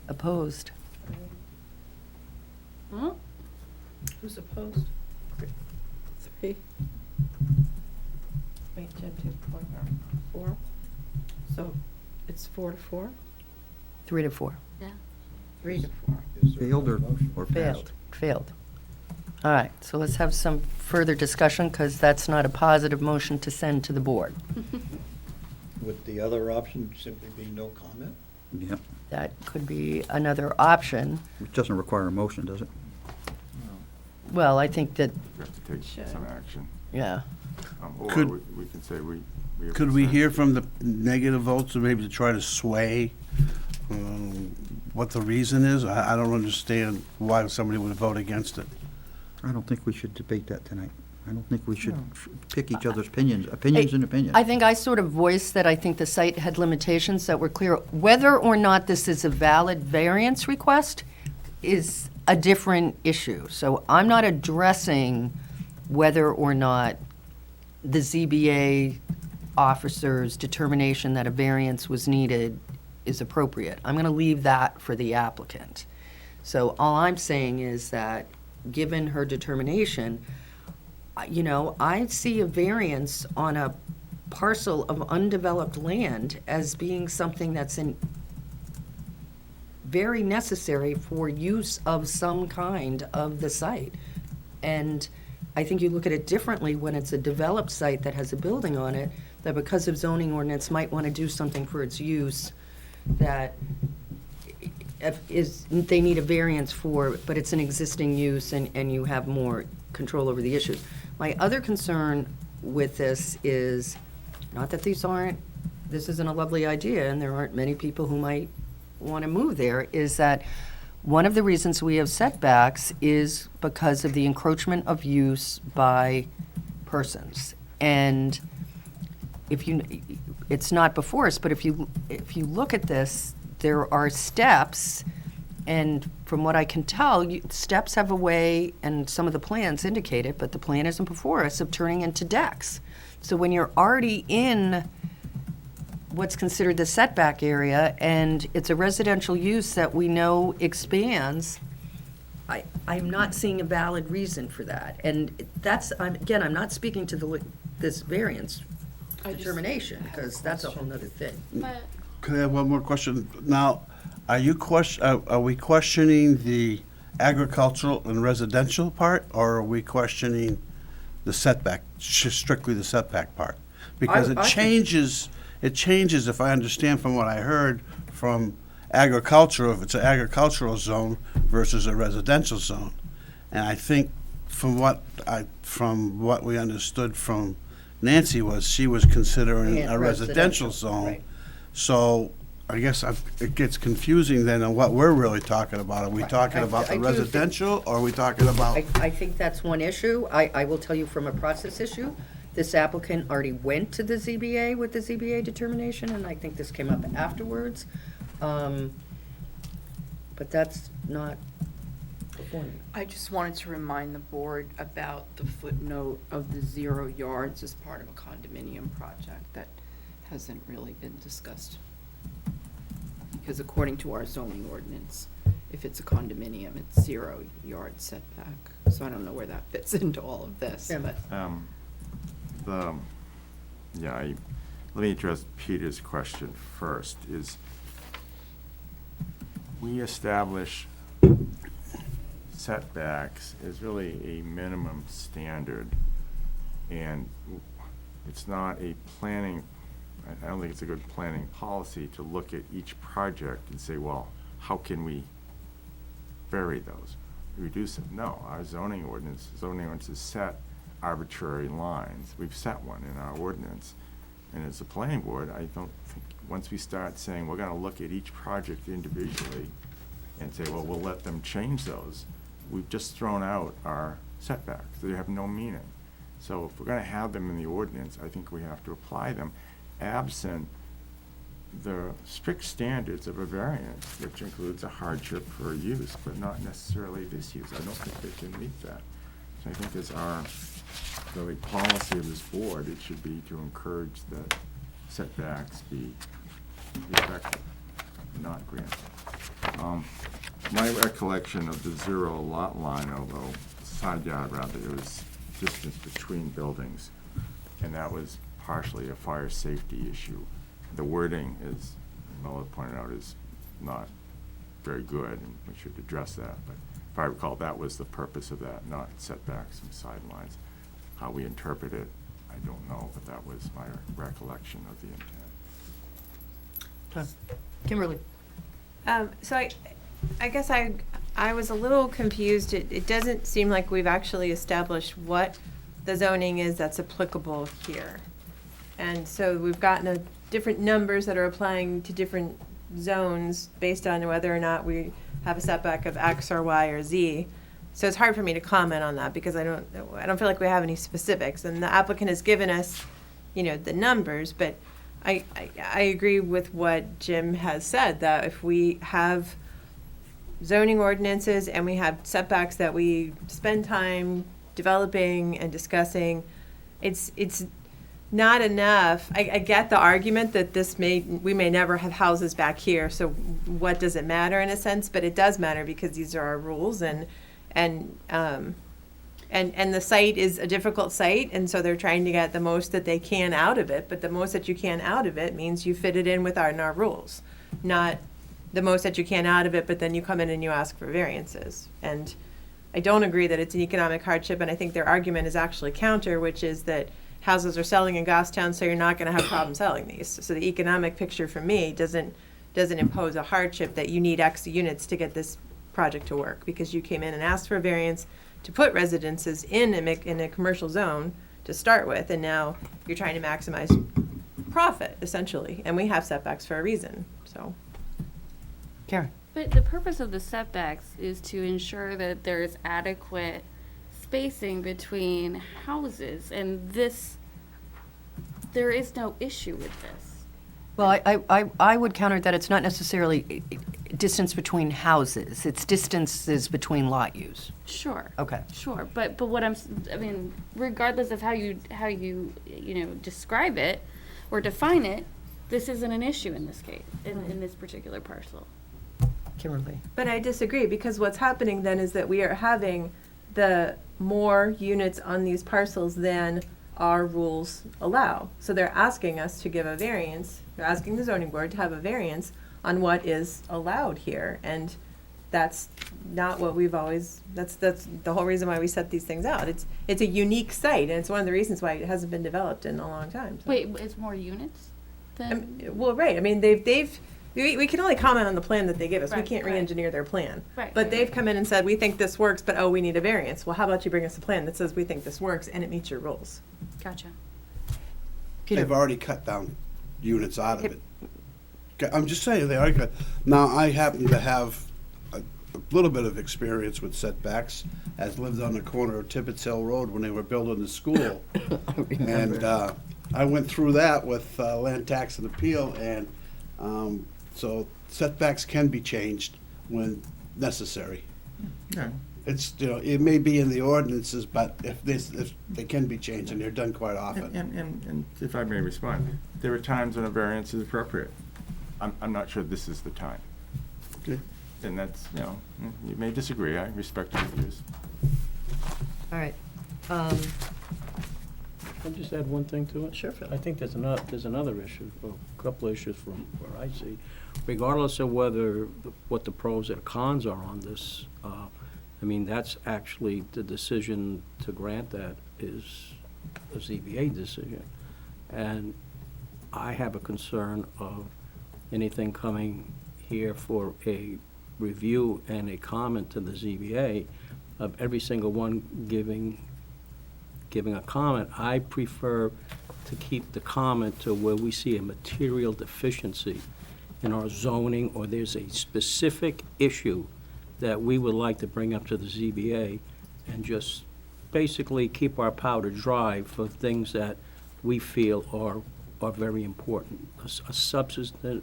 Opposed? Hmm? Who's opposed? 3. Wait, Jim, 2, 4. So it's 4 to 4? 3 to 4. Yeah. 3 to 4. Failed or passed? Failed. All right, so let's have some further discussion, because that's not a positive motion to send to the board. Would the other option simply be no comment? Yep. That could be another option. It doesn't require a motion, does it? Well, I think that, We have to take some action. yeah. Or Could- we can say we have Could we concern. hear from the negative votes, or maybe to try to sway what the reason is? I don't understand why somebody would vote against it. I don't think we should debate that tonight. I don't think we should pick each other's opinions and opinions. I think I sort of voiced that I think the site had limitations that were clear. Whether or not this is a valid variance request is a different issue. So I'm not addressing whether or not the ZBA officer's determination that a variance was needed is appropriate. I'm going to leave that for the applicant. So all I'm saying is that, given her determination, I see a variance on a parcel of undeveloped land as being something that's very necessary for use of some kind of the site. And I think you look at it differently when it's a developed site that has a building on it, that because of zoning ordinance might want to do something for its use that they need a variance for, but it's an existing use and you have more control over the issues. My other concern with this is, not that this isn't a lovely idea, and there aren't many people who might want to move there, is that one of the reasons we have setbacks is because of the encroachment of use by persons. And it's not before us, but if you look at this, there are steps, and from what I can tell, steps have a way, and some of the plans indicate it, but the plan isn't before us, of turning into decks. So when you're already in what's considered the setback area, and it's a residential use that we know expands, I'm not seeing a valid reason for that. And I'm not speaking to this variance determination, because that's a whole nother thing. But Could I have one more question? Now, are we questioning the agricultural and residential part, or are we questioning the setback, strictly the setback part? Because it I think- changes, if I understand from what I heard, from agricultural, if it's an agricultural zone versus a residential zone. And I think from what we understood from Nancy was, she was considering Yeah, a residential zone. right. So I guess it gets confusing then on what we're really talking about. Are we Right. talking I about the do think- residential, or are we talking about? I think that's one issue. I will tell you from a process issue, this applicant already went to the ZBA with the ZBA determination, and I think this came up afterwards. But that's not before me. I just wanted to remind the board about the footnote of the 0 yards as part of a condominium project that hasn't really been discussed. Because according to our zoning ordinance, if it's a condominium, it's 0 yard setback. So I don't know where that fits into all of this, Yeah. but. Let me address Peter's question first, is we establish setbacks as really a minimum standard, and it's not a planning, I don't think it's a good planning policy to look at each project and say, well, how can we vary those, reduce them? No, our zoning ordinances set arbitrary lines. We've set one in our ordinance. And as a planning board, I don't think, once we start saying we're gonna look at each project individually and say, well, we'll let them change those, we've just thrown out our setbacks. They have no meaning. So if we're gonna have them in the ordinance, I think we have to apply them absent the strict standards of a variance, which includes a hardship for use, but not necessarily this use. I don't think they can meet that. So I think as the policy of this board, it should be to encourage that setbacks be respected, not granted. My recollection of the 0 lot line, although side yard rather, it was distance between buildings, and that was partially a fire safety issue. The wording, as Mella pointed out, is not very good, and we should address that. But if I recall, that was the purpose of that, not setbacks and sidelines. How we interpret it, I don't know, but that was my recollection of the intent. Kimberly? So I guess I was a little confused. It doesn't seem like we've actually established what the zoning is that's applicable here. And so we've gotten different numbers that are applying to different zones based on whether or not we have a setback of X or Y or Z. So it's hard for me to comment on that because I don't feel like we have any specifics. And the applicant has given us, the numbers, but I agree with what Jim has said, that if we have zoning ordinances and we have setbacks that we spend time developing and discussing, it's not enough. I get the argument that we may never have houses back here, so what does it matter in a sense? But it does matter because these are our rules, and the site is a difficult site, and so they're trying to get the most that they can out of it. But the most that you can out of it means you fit it in with our rules, not the most that you can out of it, but then you come in and you ask for variances. And I don't agree that it's an economic hardship, and I think their argument is actually counter, which is that houses are selling in Goffstown, so you're not going to have problems selling these. So the economic picture for me doesn't impose a hardship that you need X units to get this project to work, because you came in and asked for a variance to put residences in a commercial zone to start with, and now you're trying to maximize profit, essentially. And we have setbacks for a reason, so. Karen? But the purpose of the setbacks is to ensure that there's adequate spacing between houses, and there is no issue with this. Well, I would counter that it's not necessarily distance between houses, it's distances between lot use. Sure. Okay. Sure, but what I mean, regardless of how you describe it or define it, this isn't an issue in this case, in this particular parcel. Kimberly? But I disagree, because what's happening then is that we are having the more units on these parcels than our rules allow. So they're asking us to give a variance, they're asking the zoning board to have a variance on what is allowed here. And that's not what we've always, that's the whole reason why we set these things out. It's a unique site, and it's one of the reasons why it hasn't been developed in a long time. So. Wait, it's more units than? Well, right, I mean, we can only comment on the plan that they give us. We Right, can't right. re-engineer their plan. Right, But right, they've right. come in and said, we think this works, but we need a variance. Well, how about you bring us a plan that says we think this works and it meets your rules? Gotcha. They've already cut down units out of it. I'm just saying, they already cut. Now, I happen to have a little bit of experience with setbacks, as lived on the corner of Tibbetts Hill Road when they were building the school. And I went through that with land tax and appeal, and so setbacks can be changed when necessary. Yeah. It's, it may be in the ordinances, but if they can be changed, and they're done quite often. And if I may respond, there are times when a variance is appropriate. I'm not sure this is the time. Okay. And that's, you may disagree, I respect your views. All right. Can I just add one thing to it? Sure, Phil. I think there's another issue, or a couple of issues from where I see. Regardless of what the pros and cons are on this, that's actually the decision to grant that is a ZBA decision. And I have a concern of anything coming here for a review and a comment to the ZBA, of every single one giving a comment. I prefer to keep the comment to where we see a material deficiency in our zoning, or there's a specific issue that we would like to bring up to the ZBA, and just basically keep our powder dry for things that we feel are very important. A substantive,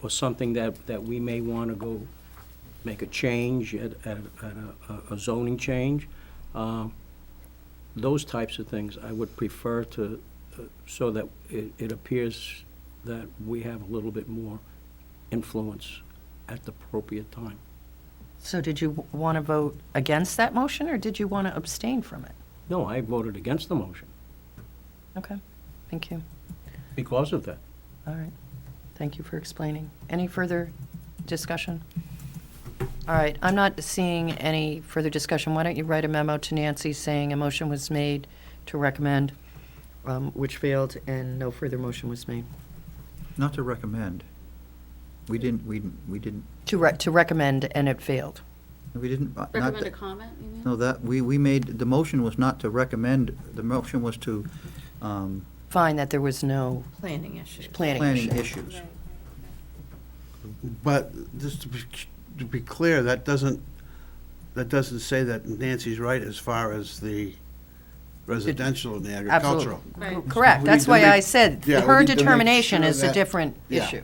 or something that we may want to go make a change at a zoning change. Those types of things I would prefer to, so that it appears that we have a little bit more influence at the appropriate time. So did you want to vote against that motion, or did you want to abstain from it? No, I voted against the motion Okay, thank you. because of that. All right, thank you for explaining. Any further discussion? All right, I'm not seeing any further discussion. Why don't you write a memo to Nancy saying a motion was made to recommend, which failed, and no further motion was made. Not to recommend. We didn't, To recommend, and it failed. we didn't. not Recommend a that- comment, you mean? No, that, we made, the motion was not to recommend, the motion was to, Find that there was no Planning issues. planning planning issue. issues. But just to be clear, that doesn't say that Nancy's right as far as the residential and the agricultural. Right. Correct, We that's need to why make- I said, yeah, we her need to make determination sure is a that- different yeah. issue.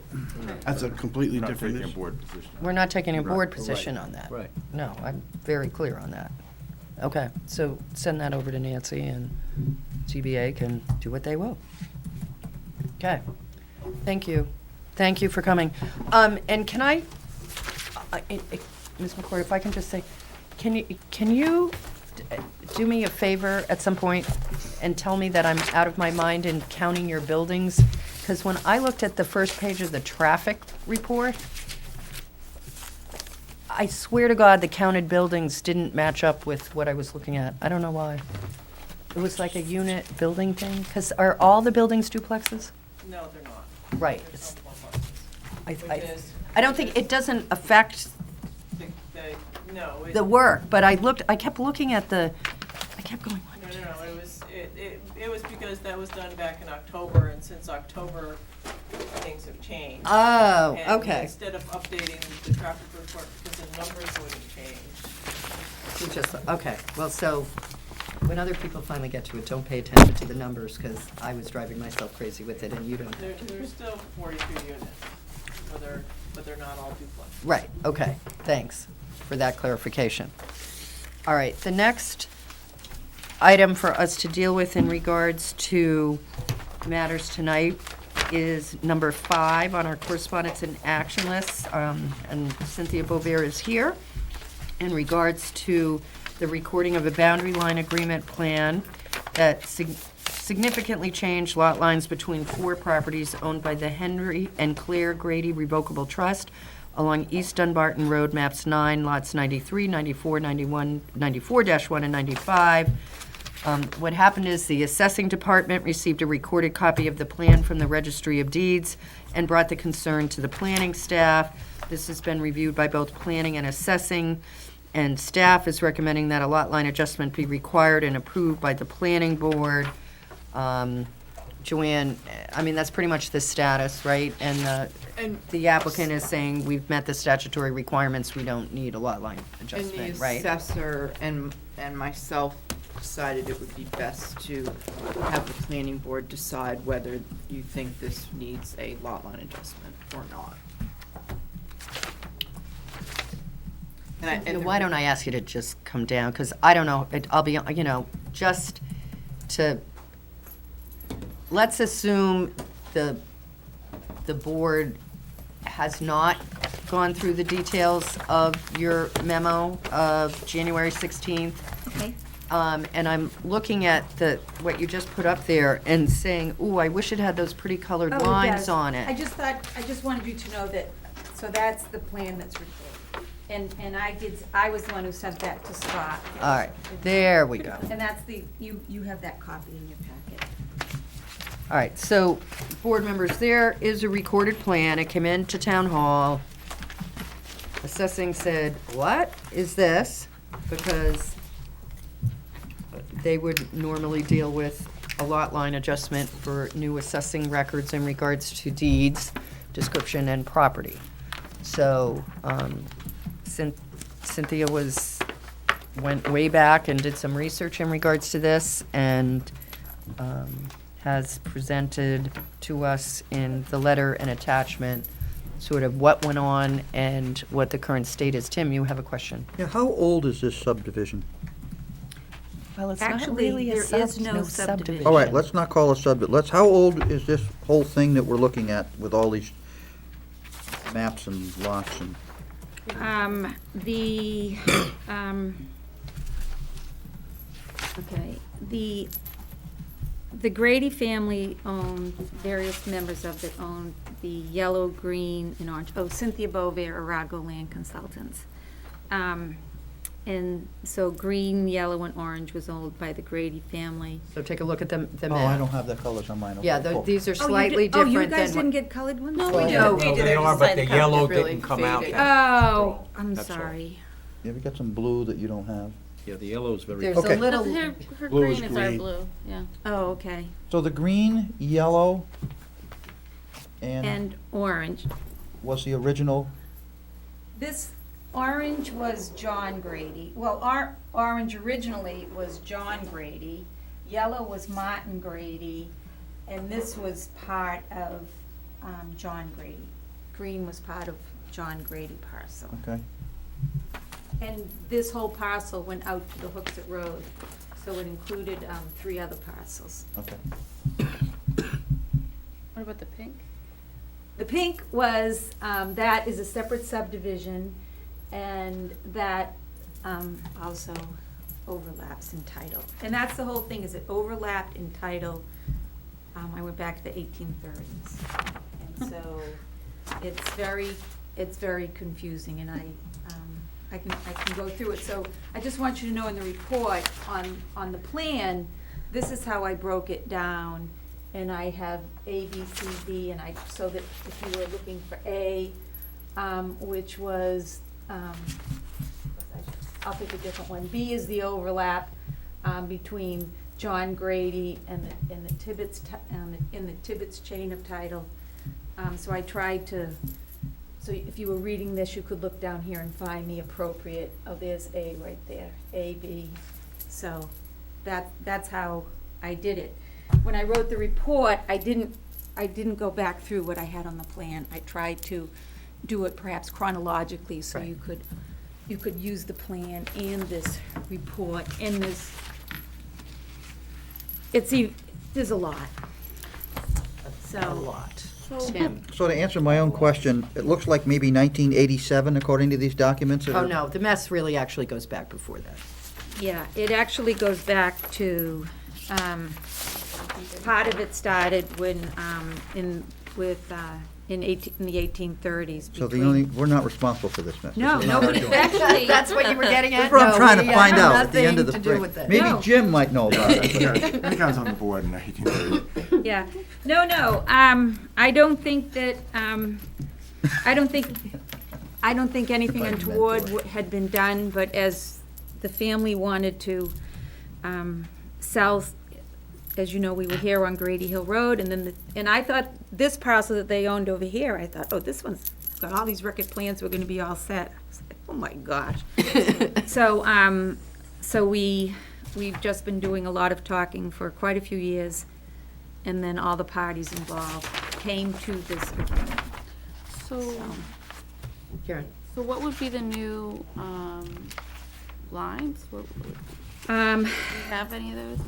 That's a completely We're not different taking a issue. board position. We're not taking a board Right. position on that. Right. No, I'm very clear on that. Okay, so send that over to Nancy, and ZBA can do what they will. Okay, thank you. Thank you for coming. And can Ms. McCord, if I can just say, can you do me a favor at some point and tell me that I'm out of my mind in counting your buildings? Because when I looked at the first page of the traffic report, I swear to God, the counted buildings didn't match up with what I was looking at. I don't know why. It was like a unit building thing, because are all the buildings duplexes? No, they're not. Right. There's It's- some fourplexes, I which is, I don't think, it doesn't affect no. the work, but I kept looking at I kept going, No, it was because that was done back in October, and since October, things have changed. oh, And okay. instead of updating the traffic report, because the numbers wouldn't change. You just, okay, well, so, when other people finally get to it, don't pay attention to the numbers, because I was driving myself crazy with it, and you don't. There's still 42 units, but they're not all duplex. Right, okay, thanks for that clarification. All right, the next item for us to deal with in regards to matters tonight is number 5 on our correspondence and action list, and Cynthia Bovier is here in regards to the recording of a boundary line agreement plan that significantly changed lot lines between 4 properties owned by the Henry and Claire Grady Revocable Trust along East Dunbarton Road, maps 9, lots 93, 94, 91, 94-1, and 95. What happened is the assessing department received a recorded copy of the plan from the Registry of Deeds and brought the concern to the planning staff. This has been reviewed by both planning and assessing, and staff is recommending that a lot line adjustment be required and approved by the planning board. Joanne, I mean, that's pretty much the status, right? And the applicant is saying we've met the statutory requirements, we don't need a lot line And adjustment, the right? assessor and myself decided it would be best to have the planning board decide whether you think this needs a lot line adjustment or not. Why don't I ask you to just come down, because I don't know, I'll be, just to, let's assume the board has not gone through the details of your memo of January 16th. Okay. And I'm looking at what you just put up there and saying, ooh, I wish it had those pretty colored Oh, it lines does. on it. I just wanted you to know that, so that's the plan that's recorded. And I was the one who sent that to Scott. All right, there we go. And that's you have that copy in your packet. All right, so, board members, there is a recorded plan. It came into town hall. Assessing said, what is this? Because they would normally deal with a lot line adjustment for new assessing records in regards to deeds, description, and property. So, Cynthia went way back and did some research in regards to this, and has presented to us in the letter and attachment sort of what went on and what the current state is. Tim, you have a question? Yeah, how old is this subdivision? Well, it's Actually, there is no subdivision. All right, let's not call it how old is this whole thing that we're looking at with all these maps and lots and? Okay, the Grady family owned, various members of it owned the yellow, green, and orange, Cynthia Bovier, Arago Land Consultants. And so green, yellow, and orange was owned by the Grady family. So take a look at the Oh, I map. don't have the colors on mine. Yeah, Okay, cool. these are Oh, you slightly did- Oh, different you than guys what- didn't get colored ones? No, we Well, do. no, We we do. did. They are, but the Really yellow faded. didn't come out Faded. that. Oh, I'm That's all. sorry. Yeah, we got some blue that you don't have. Yeah, the yellow is very. There's Okay. a little, Her Blue green is is our green. blue, yeah. Oh, okay. So the green, yellow, and And orange. was the original, This orange was John Grady. Well, our orange originally was John Grady. Yellow was Martin Grady. And this was part of John Grady. Green was part of John Grady parcel. okay. And this whole parcel went out to the Hooksett Road. So it included 3 other parcels. Okay. What about the pink? The pink was, that is a separate subdivision, and that also overlaps in title. And that's the whole thing, is it overlapped in title. I went back to the 1830s. And so it's very confusing, and I can go through it. So I just want you to know in the report, on the plan, this is how I broke it down. And I have A, B, C, D, and so that if you were looking for A, which was, I'll pick a different one. B is the overlap between John Grady and the Tibbetts, in the Tibbetts chain of title. So I tried to, so if you were reading this, you could look down here and find the appropriate, oh, there's A right there, A, B. So that's how I did it. When I wrote the report, I didn't go back through what I had on the plan. I tried to do it perhaps chronologically, so Right. you could use the plan and this report and this. There's a lot. So. a lot. Tim? So to answer my own question, it looks like maybe 1987 according to these documents. that Oh, are- no, the mess really actually goes back before that. Yeah, it actually goes back to, part of it started when, in the 1830s. So between- we're not responsible for this mess. This No, is not our nobody, doing. actually. That's what you were getting at? That's what I'm No, trying to we find have out at the end of the nothing to do spring. with it. Maybe No. Jim might know about it. Yeah, I think I was on the board in 1930. Yeah, no, I don't think that, I don't think anything If I untoward mentor. had been done, but as the family wanted to, sell, as you know, we were here on Grady Hill Road, and then, and I thought this parcel that they owned over here, I thought, oh, this one's got all these record plans, we're gonna be all set. I was like, oh my gosh. So we've just been doing a lot of talking for quite a few years, and then all the parties involved came to this agreement. So, Karen? so what would be the new, lines? Do you have any of those?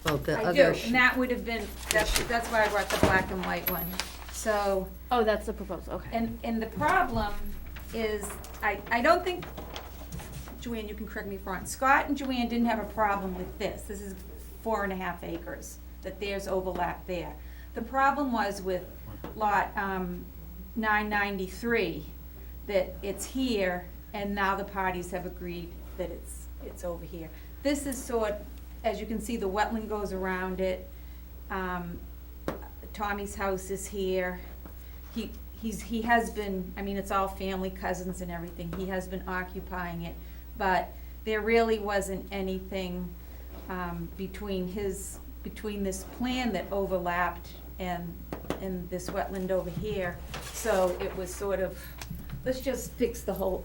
Well, the I do, other, and that would have been, that's why I brought the black and white one. So, Oh, that's the proposal, okay. and the problem is, I don't think, Joanne, you can correct me if I'm wrong, Scott and Joanne didn't have a problem with this. This is 4.5 acres, that there's overlap there. The problem was with lot 993, that it's here, and now the parties have agreed that it's over here. This is as you can see, the wetland goes around it. Tommy's house is here. He has been, I mean, it's all family, cousins and everything. He has been occupying it, but there really wasn't anything between this plan that overlapped and this wetland over here. So it was sort of, let's just fix the whole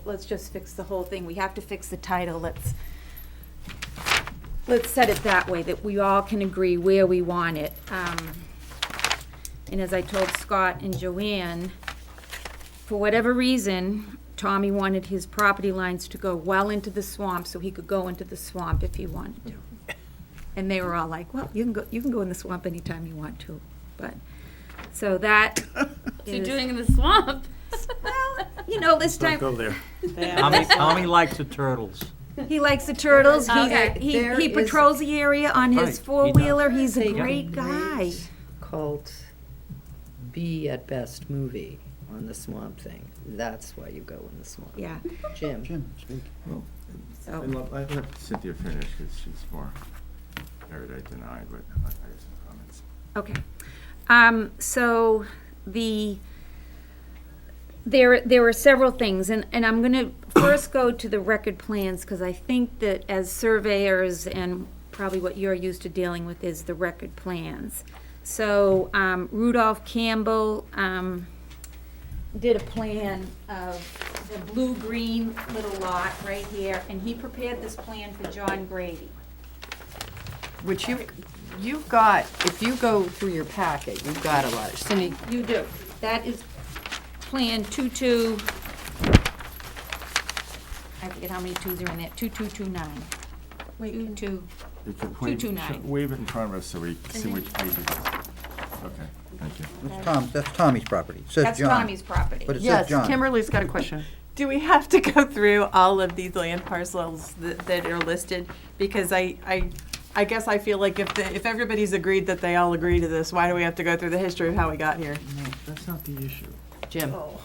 thing. We have to fix the title. Let's set it that way, that we all can agree where we want it. And as I told Scott and Joanne, for whatever reason, Tommy wanted his property lines to go well into the swamp, so he could go into the swamp if he wanted to. And they were all like, well, you can go in the swamp anytime you want to, but, so that What's he is- doing in the swamp? Well, you know, this time, Don't go there. Tommy likes the turtles. he likes the turtles, Okay. There he is- patrols the area on Right, he his does. four-wheeler, he's a Take great guy. great Cult B at best movie on the swamp thing. That's why you go in the small. Yeah. Jim? Jim, speak. So- I'd let Cynthia finish, because she's more erudite than I, but I have some comments. Okay. So there were several things, and I'm gonna first go to the record plans, because I think that as surveyors, and probably what you're used to dealing with is the record plans. So Rudolph Campbell did a plan of the blue-green little lot right here, and he prepared this plan for John Grady. Which you've got, if you go through your packet, you've got a lot. Cindy, You do. That is Plan 22, I forget how many twos are in there, 2229. Wait, 22, You can 229. wave it in front of us so we can see which page it is. Okay, thank you. That's Tommy's property. It says That's John. Tommy's property. But it says yes, John. Kimberly's got a question. Do we have to go through all of these land parcels that are listed? Because I guess I feel like if everybody's agreed that they all agree to this, why do we have to go through the history of how we got here? No, that's not the issue. Jim? Well,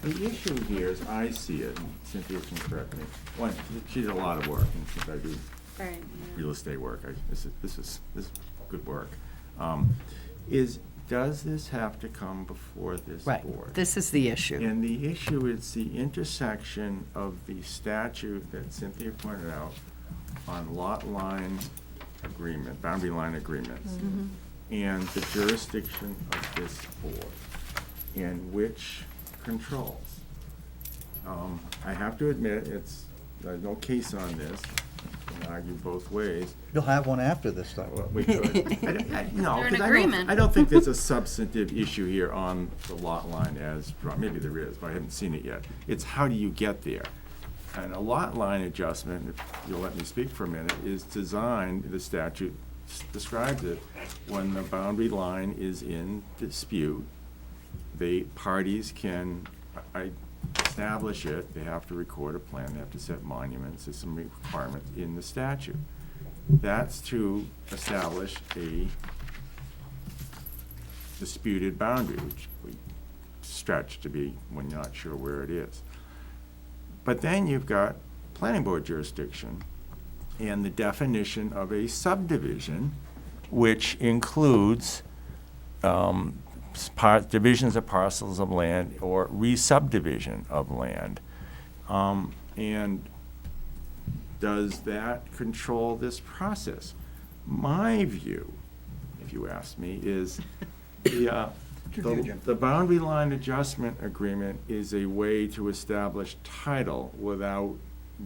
the issue here is, I see it, and Cynthia can correct me. One, she did a lot of work, and since I do Right. real estate work, this is good work. Does this have to come before this Right, board? this is the issue. And the issue is the intersection of the statute that Cynthia pointed out on lot line agreement, boundary line agreements, and the jurisdiction of this board, and which controls. I have to admit, there's no case on this, I can argue both ways. You'll have one after this, though. Well, we could. No, They're in 'cause agreement. I don't think there's a substantive issue here on the lot line as drawn. Maybe there is, but I haven't seen it yet. It's how do you get there? And a lot line adjustment, if you'll let me speak for a minute, is designed, the statute describes it, when the boundary line is in dispute, the parties can establish it, they have to record a plan, they have to set monuments, there's some requirements in the statute. That's to establish a disputed boundary, which we stretch to be when you're not sure where it is. But then you've got planning board jurisdiction and the definition of a subdivision, which includes divisions of parcels of land or re-subdivision of land. And does that control this process? My view, if you ask me, is the boundary line adjustment agreement is a way to establish title without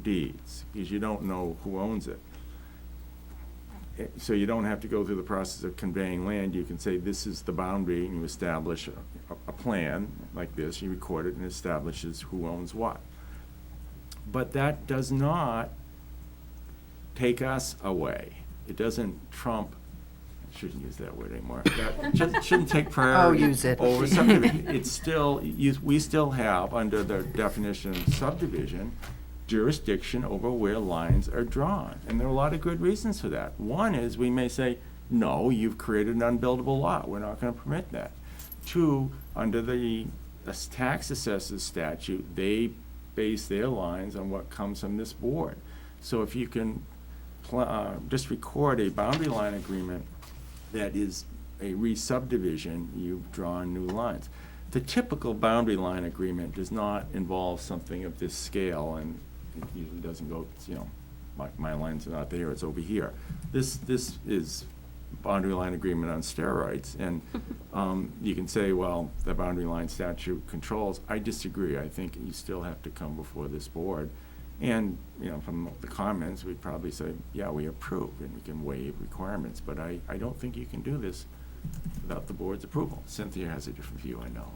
deeds, because you don't know who owns it. So you don't have to go through the process of conveying land. You can say, this is the boundary, and you establish a plan like this, you record it, and it establishes who owns what. But that does not take us away. It doesn't trump, I shouldn't use that word anymore. That shouldn't take priority use it. over subdivision. It's still, we still have, under the definition of subdivision, jurisdiction over where lines are drawn. And there are a lot of good reasons for that. One is we may say, no, you've created an unbuildable lot. We're not going to permit that. Two, under the tax assessors statute, they base their lines on what comes from this board. So if you can just record a boundary line agreement that is a re-subdivision, you've drawn new lines. The typical boundary line agreement does not involve something of this scale, and it usually doesn't go, my lines are not there, it's over here. This is boundary line agreement on steroids, and you can say, well, the boundary line statute controls. I disagree. I think you still have to come before this board. And, from the comments, we'd probably say, yeah, we approve, and we can waive requirements, but I don't think you can do this without the board's approval. Cynthia has a different view, I know.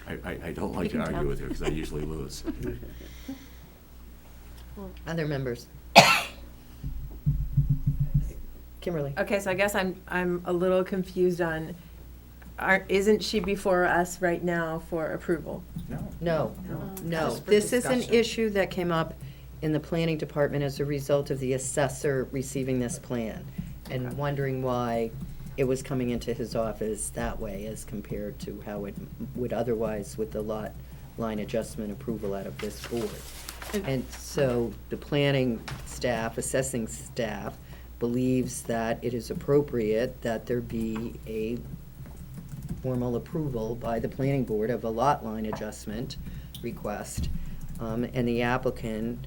I don't like to argue with her, because I usually lose. Other members? Kimberly? Okay, so I guess I'm a little confused on, isn't she before us right now for approval? No. Just for This is an discussion. issue that came up in the planning department as a result of the assessor receiving this plan and wondering why it was coming into his office that way as compared to how it would otherwise with the lot line adjustment approval out of this board. And so the planning staff, assessing staff, believes that it is appropriate that there be a formal approval by the planning board of a lot line adjustment request. And the applicant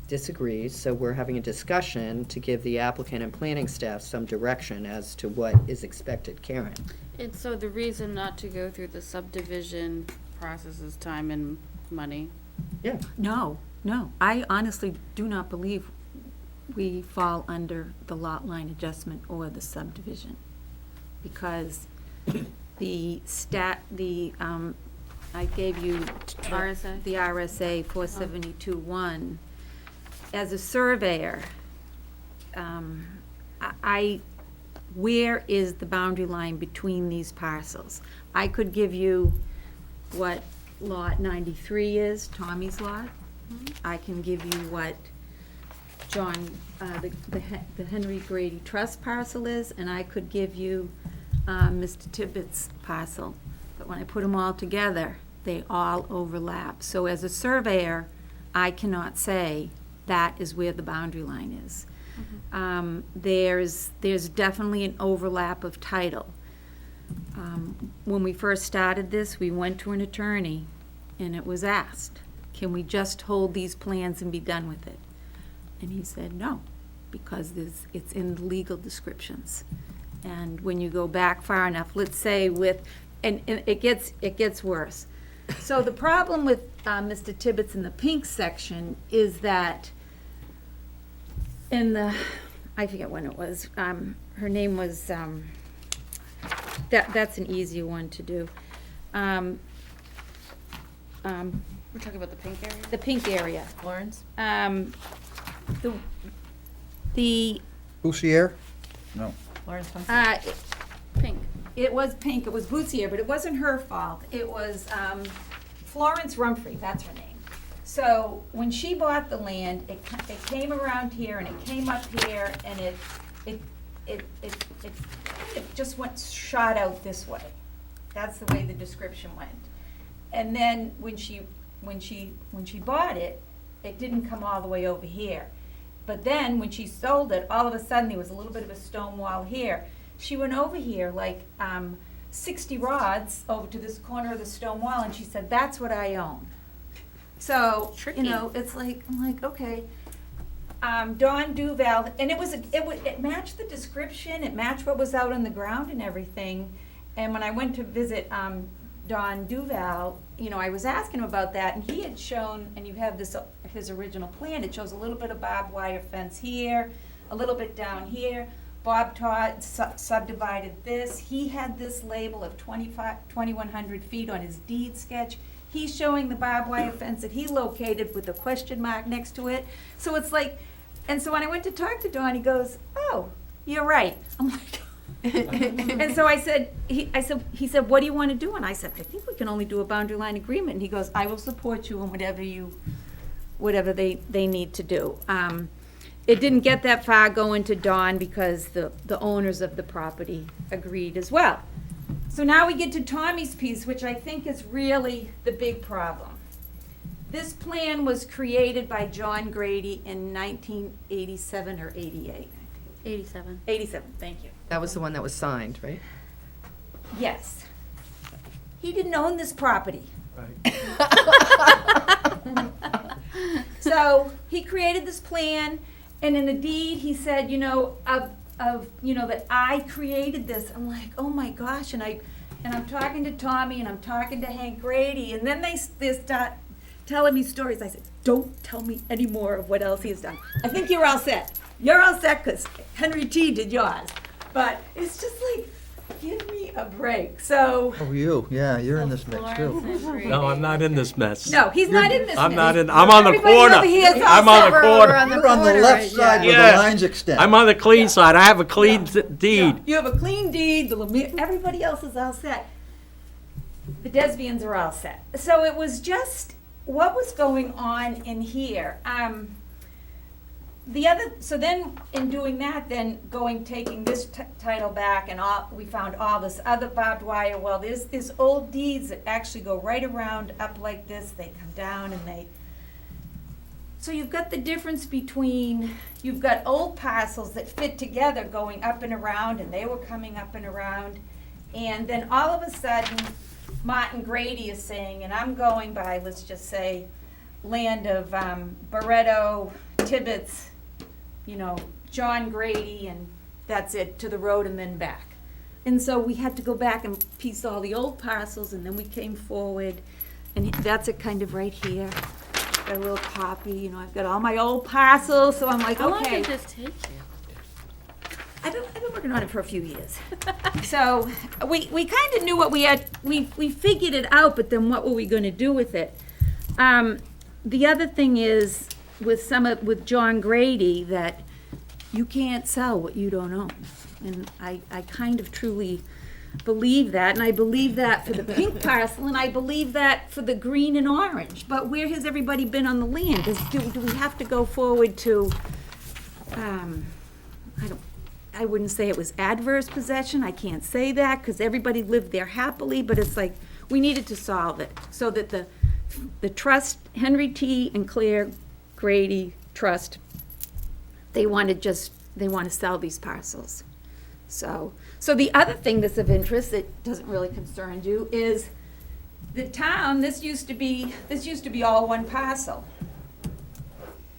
disagrees, so we're having a discussion to give the applicant and planning staff some direction as to what is expected. Karen? And so the reason not to go through the subdivision process is time and money. Yeah. No, I honestly do not believe we fall under the lot line adjustment or the subdivision. Because I gave you RSA? the RSA 472-1. As a surveyor, where is the boundary line between these parcels? I could give you what lot 93 is, Tommy's lot. I can give you what John, the Henry Grady Trust parcel is, and I could give you Mr. Tibbetts' parcel. But when I put them all together, they all overlap. So as a surveyor, I cannot say that is where the boundary line is. There's definitely an overlap of title. When we first started this, we went to an attorney, and it was asked, can we just hold these plans and be done with it? And he said no, because it's in the legal descriptions. And when you go back far enough, let's say and it gets worse. So the problem with Mr. Tibbetts in the pink section is that I forget when it was, her name was, that's an easy one to do. We're talking about the pink area? The pink area. Lawrence? The Boussier? No. Lawrence Funson? Pink. It was pink, it was Boussier, but it wasn't her fault. It was Florence Rumfrey, that's her name. So when she bought the land, it came around here and it came up here and it just went shot out this way. That's the way the description went. And then when she bought it, it didn't come all the way over here. But then when she sold it, all of a sudden there was a little bit of a stone wall here. She went over here like 60 rods over to this corner of the stone wall, and she said, that's what I own. So, you know, it's like, I'm like, okay. Don Duval, and it matched the description, it matched what was out on the ground and everything. And when I went to visit Don Duval, you know, I was asking him about that, and he had shown, and you have this, his original plan, it shows a little bit of barbed wire fence here, a little bit down here. Bob Todd subdivided this. He had this label of 2,100 feet on his deed sketch. He's showing the barbed wire fence that he located with a question mark next to it. So it's like, and so when I went to talk to Don, he goes, oh, you're right. I'm like, and so I said, he said, what do you want to do? And I said, I think we can only do a boundary line agreement. And he goes, I will support you in whatever they need to do. It didn't get that far going to Don because the owners of the property agreed as well. So now we get to Tommy's piece, which I think is really the big problem. This plan was created by John Grady in 1987 or 88. 87. 87, thank you. That was the one that was signed, right? Yes. He didn't own this property. Right. So he created this plan, and in the deed, he said, you know, that I created this. I'm like, oh my gosh, and I'm talking to Tommy, and I'm talking to Hank Grady, and then they start telling me stories. I said, don't tell me any more of what else he has done. I think you're all set. You're all set because Henry T. did yours. But it's just like, give me a break. So, Oh, yeah, you're in this mix too. No, I'm not in this mess. no, he's not in this. I'm not mess. in, I'm on the Everybody corner. over here is all I'm on set. the corner. You're on the left side where Yeah. the lines extend. I'm on the clean side. I have a clean deed. You have a clean deed, the Lemire, everybody else is all set. The Desbians are all set. So it was just, what was going on in here? so then in doing that, then taking this title back and we found all this other barbed wire. Well, there's old deeds that actually go right around up like this. They come down and so you've got the difference between, you've got old parcels that fit together going up and around, and they were coming up and around. And then all of a sudden, Martin Grady is saying, and I'm going by, let's just say, land of Barreto, Tibbetts, John Grady, and that's it, to the road and then back. And so we had to go back and piece all the old parcels, and then we came forward, and that's it kind of right here. Got a little copy, I've got all my old parcels, so I'm like, How long okay. did this take you? I've been working on it for a few years. So we kind of knew what we had, we figured it out, but then what were we going to do with it? The other thing is with John Grady, that you can't sell what you don't own. And I kind of truly believe that, and I believe that for the pink parcel, and I believe that for the green and orange. But where has everybody been on the land? Do we have to go forward to, I wouldn't say it was adverse possession, I can't say that, because everybody lived there happily, but it's like, we needed to solve it, so that the trust, Henry T. and Claire Grady Trust, they want to sell these parcels. So the other thing that's of interest that doesn't really concern you is the town, this used to be all one parcel.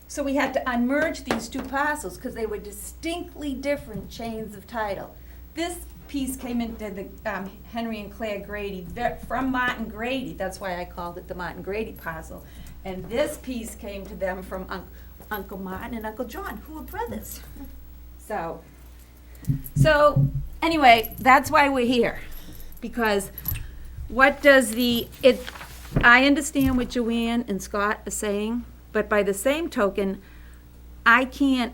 So we had to unmerge these two parcels because they were distinctly different chains of title. This piece came into the Henry and Claire Grady from Martin Grady. That's why I called it the Martin Grady parcel. And this piece came to them from Uncle Martin and Uncle John, who were brothers. So anyway, that's why we're here. Because I understand what Joanne and Scott are saying, but by the same token, I can't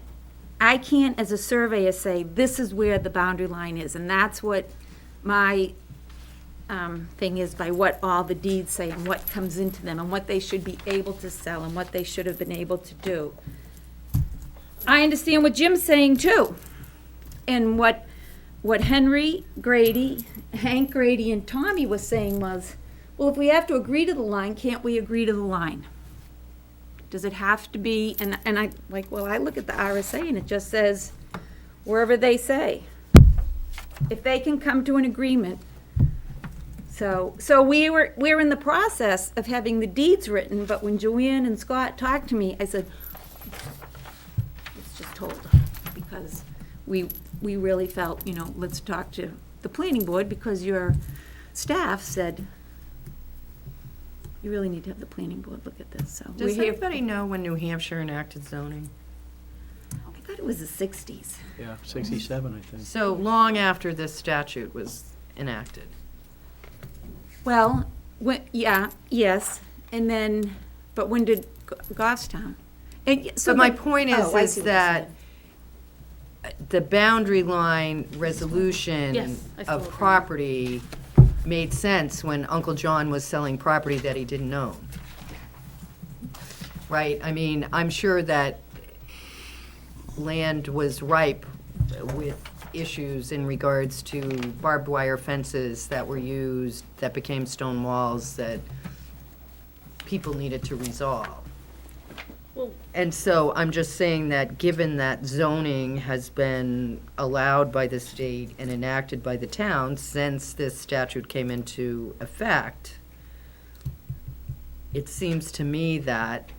as a surveyor say, this is where the boundary line is, and that's what my thing is, by what all the deeds say and what comes into them and what they should be able to sell and what they should have been able to do. I understand what Jim's saying too, and what Henry Grady, Hank Grady, and Tommy was saying was, well, if we have to agree to the line, can't we agree to the line? Does it have to be, and I, I look at the RSA and it just says, wherever they say. If they can come to an agreement. So we're in the process of having the deeds written, but when Joanne and Scott talked to me, I said, let's just hold, because we really felt, let's talk to the planning board, because your staff said, you really need to have the planning board look at this, so. Does anybody know when New Hampshire enacted zoning? I thought it was the 60s. Yeah, 67, I think. So long after this statute was enacted. Well, yes, and then, but when did Goffstown? So my point I see what is you're that the boundary line resolution Yes, I still of agree. property made sense when Uncle John was selling property that he didn't own. Right? I mean, I'm sure that land was ripe with issues in regards to barbed wire fences that were used, that became stone walls, that people needed to resolve. Well, And so I'm just saying that given that zoning has been allowed by the state and enacted by the town since this statute came into effect, it seems to me that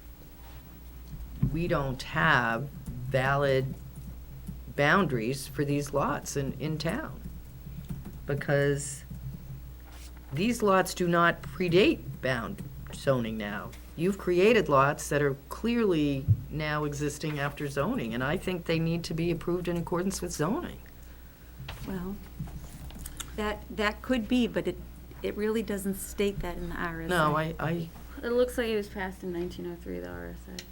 we don't have valid boundaries for these lots in town. Because these lots do not predate bound zoning now. You've created lots that are clearly now existing after zoning, and I think they need to be approved in accordance with zoning. Well, that could be, but it really doesn't state that in the RSA. No, it looks like it was passed in 1903, the RSA.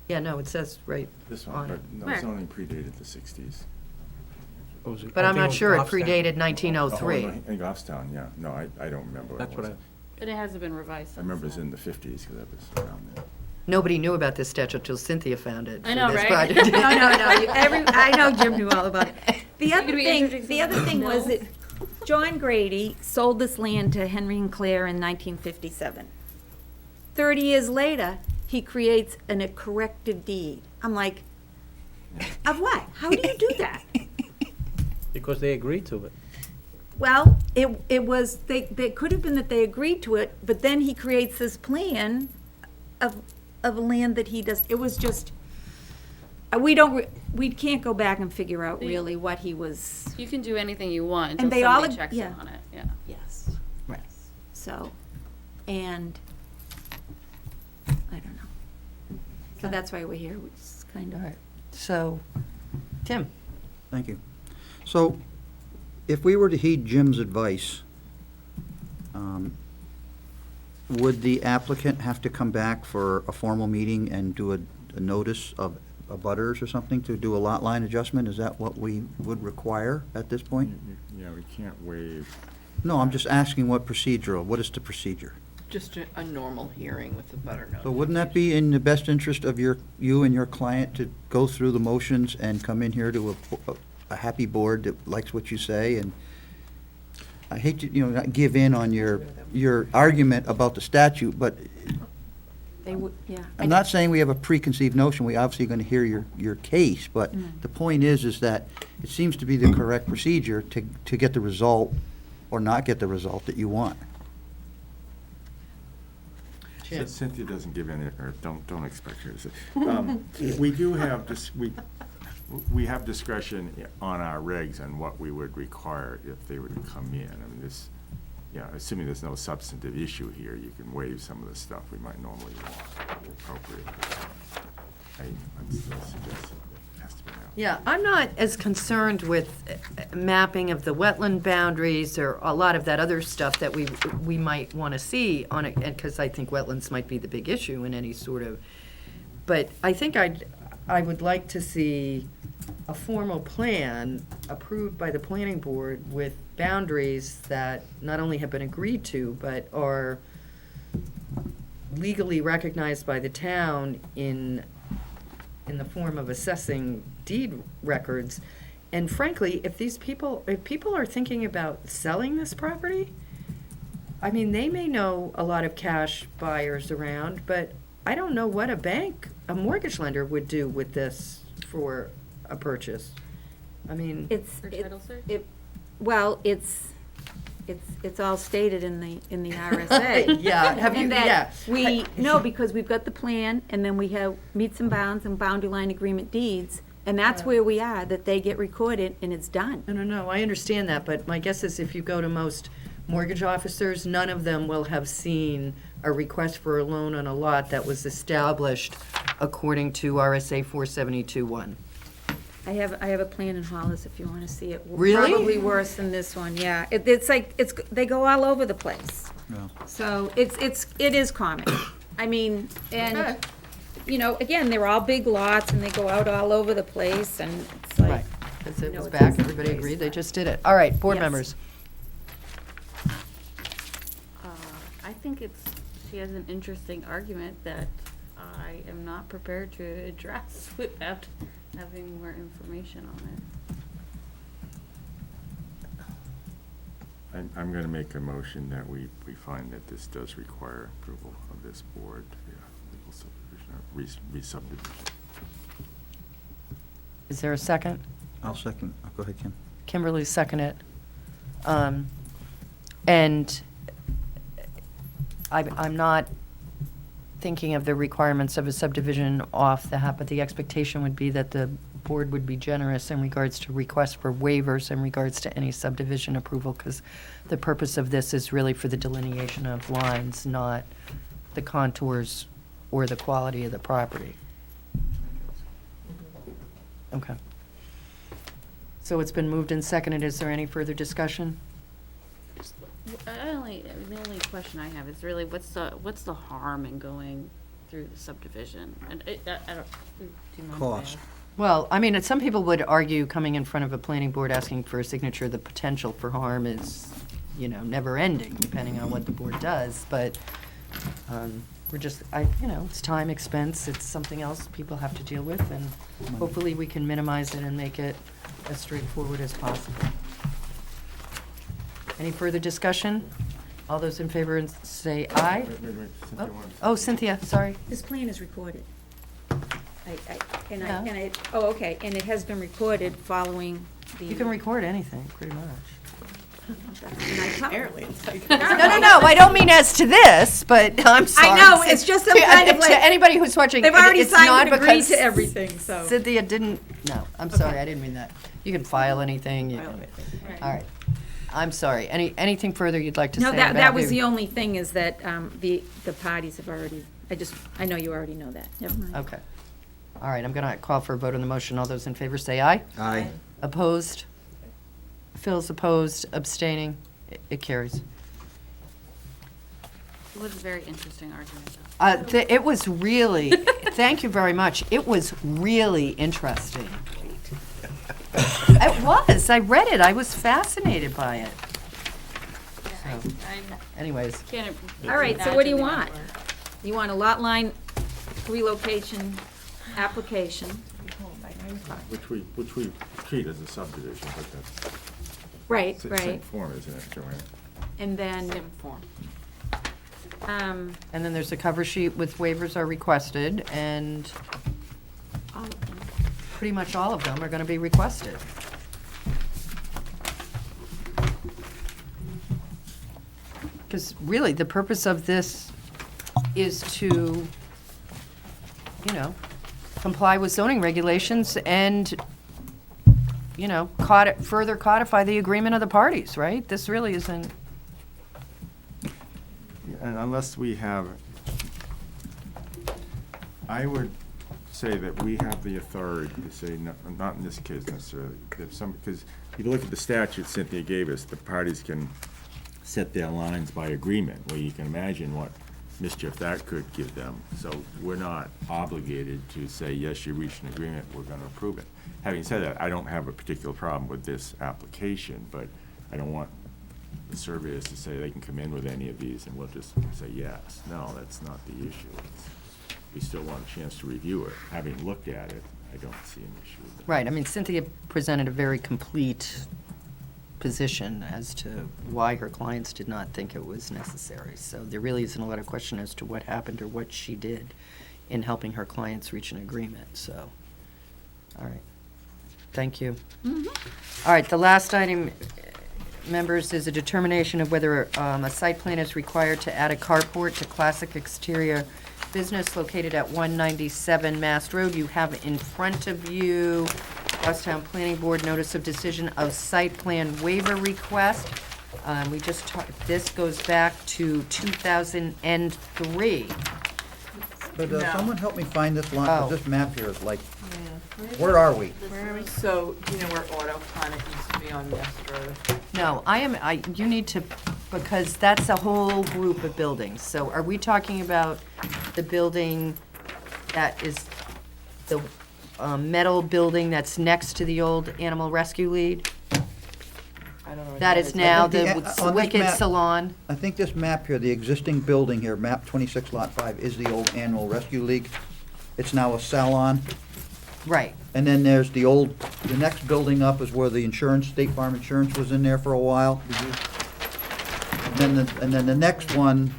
yeah, no, it says right This on one, it. but no, Where? zoning predated the 60s. But I'm not sure it predated Oh, 1903. in Goffstown, yeah. No, I don't remember what That's it what was. I, But it hasn't been revised I since remember it's then. in the 50s because I was around there. Nobody knew about this statute till Cynthia found it. I for know, this right? project. No, I know Jim knew all about it. The other could be thing, introducing the other thing was no. that John Grady sold this land to Henry and Claire in 1957. 30 years later, he creates a corrective deed. I'm like, of what? How do you do that? Because they agreed to it. Well, it was, they could have been that they agreed to it, but then he creates this plan of a land that he does, it was just, we can't go back and figure out really what he was. You can do anything you want And until they all somebody ag- checks yeah. in on it, yeah. Yes. Right. So, and, I don't know. So that's why we're here, which is kind All of. right, so, Tim? Thank you. So, if we were to heed Jim's advice, would the applicant have to come back for a formal meeting and do a notice of abutters or something to do a lot line adjustment? Is that what we would require at this point? Yeah, we can't waive. No, I'm just asking what what is the procedure? Just a normal hearing with the butter notice. So wouldn't that be in the best interest of you and your client to go through the motions and come in here to a happy board that likes what you say? And I hate to, not give in on your argument about the statute, but They would, yeah. I'm not saying we have a preconceived notion. We obviously are going to hear your case, but the point is that it seems to be the correct procedure to get the result or not get the result that you want. Cynthia doesn't give in, or don't expect her to say. We do have, we have discretion on our regs on what we would require if they were to come in. I mean, assuming there's no substantive issue here, you can waive some of the stuff we might normally want appropriately. I'm still suggesting it has to be now. Yeah, I'm not as concerned with mapping of the wetland boundaries or a lot of that other stuff that we might want to see on it, because I think wetlands might be the big issue in any sort of, but I think I would like to see a formal plan approved by the planning board with boundaries that not only have been agreed to, but are legally recognized by the town in the form of assessing deed records. And frankly, if people are thinking about selling this property, I mean, they may know a lot of cash buyers around, but I don't know what a mortgage lender would do with this for a purchase. I mean, For title search? Well, it's all stated in the RSA. Yeah, have you, And yeah. that no, because we've got the plan, and then we have meets and bounds and boundary line agreement deeds, and that's where we are, that they get recorded and it's done. No, I understand that, but my guess is if you go to most mortgage officers, none of them will have seen a request for a loan on a lot that was established according to RSA 472-1. I have a plan in Hollis if you want to see it. Really? Probably worse than this one, yeah. It's like, they go all over the place. Yeah. So it is common. I mean, Okay. and, again, they're all big lots and they go out all over the place and it's like. Right, because it No, was it's back, in everybody place, agreed, they but- just did it. All right, board Yes. members. I think she has an interesting argument that I am not prepared to address without having more information on it. I'm going to make a motion that we find that this does require approval of this board, legal subdivision, or re-subdivision. Is there a second? I'll second. Go ahead, Kim. Kimberly seconded. And I'm not thinking of the requirements of a subdivision off the hat, but the expectation would be that the board would be generous in regards to requests for waivers in regards to any subdivision approval, because the purpose of this is really for the delineation of lines, not the contours or the quality of the property. Okay. So it's been moved and seconded. Is there any further discussion? The only question I have is really what's the harm in going through the subdivision? And I don't. Do you mind if I Cost. ask? Well, I mean, some people would argue coming in front of a planning board asking for a signature, the potential for harm is, never ending, depending on what the board does. But we're just, it's time, expense, it's something else people have to deal with, and hopefully we can minimize it and make it as straightforward as possible. Any further discussion? All those in favor say aye. Cynthia wants- Oh, Cynthia, sorry. This plan is recorded. Yeah. Okay, and it has been recorded following the. You can record anything, pretty much. Apparently, it's like. No, I don't mean as to this, but I'm sorry. I know, it's just some kind of like. To anybody who's watching, They've already it's not signed and agreed because to everything, so. Cynthia didn't, no, I'm sorry, I didn't mean that. You can file anything, you can, all right. I'm sorry. Anything further you'd like to say No, about that was who- the only thing, is that the parties have already, I know you already know that. Never mind. Okay. All right, I'm going to call for a vote on the motion. All those in favor say aye. Aye. Opposed? Phil's opposed, abstaining. It carries. It was a very interesting argument, though. It was really, thank you very much. It was really interesting. It was. I read it. I was fascinated by it. So, anyways, Can't All right, so what do you imagine want? the number. You want a lot line relocation application? Which we treat as a subdivision, but that's Right, the right. same form, isn't it, Joanne? And then, Same form. and then there's a cover sheet with waivers are requested, and all of them. pretty much all of them are going to be requested. Because really, the purpose of this is to, comply with zoning regulations and, further codify the agreement of the parties, right? This really isn't, And unless we have, I would say that we have the authority to say, no, not in this case necessarily, because if you look at the statute Cynthia gave us, the parties can set their lines by agreement, where you can imagine what mischief that could give them. So we're not obligated to say, yes, you reached an agreement, we're gonna approve it. Having said that, I don't have a particular problem with this application, but I don't want the surveyors to say they can come in with any of these and we'll just say yes. No, that's not the issue. We still want a chance to review it. Having looked at it, I don't see an issue with it. right, I mean, Cynthia presented a very complete position as to why her clients did not think it was necessary. So there really isn't a lot of question as to what happened or what she did in helping her clients reach an agreement, so, all right. Thank you. All right, the last item, members, is a determination of whether a site plan is required to add a carport to Classic Exterior Business located at 197 Mast Road. You have in front of you Goffstown Planning Board Notice of Decision of Site Plan Waiver Request. We just talked, this goes back to 2003. Could No. someone help me find this line, 'cause Oh. this map here is like, where are we? So, you know where Auto Planet used to be on West Road? No, you need to, because that's a whole group of buildings. So are we talking about the building that is the metal building that's next to the old Animal Rescue Lead? I don't know. what That is now I think the the- on this Wicked map- Salon? I think this map here, the existing building here, map 26 lot 5, is the old Animal Rescue League. It's now a salon. Right. And then there's the next building up is where the insurance, State Farm Insurance was in there for a while. And then the next one,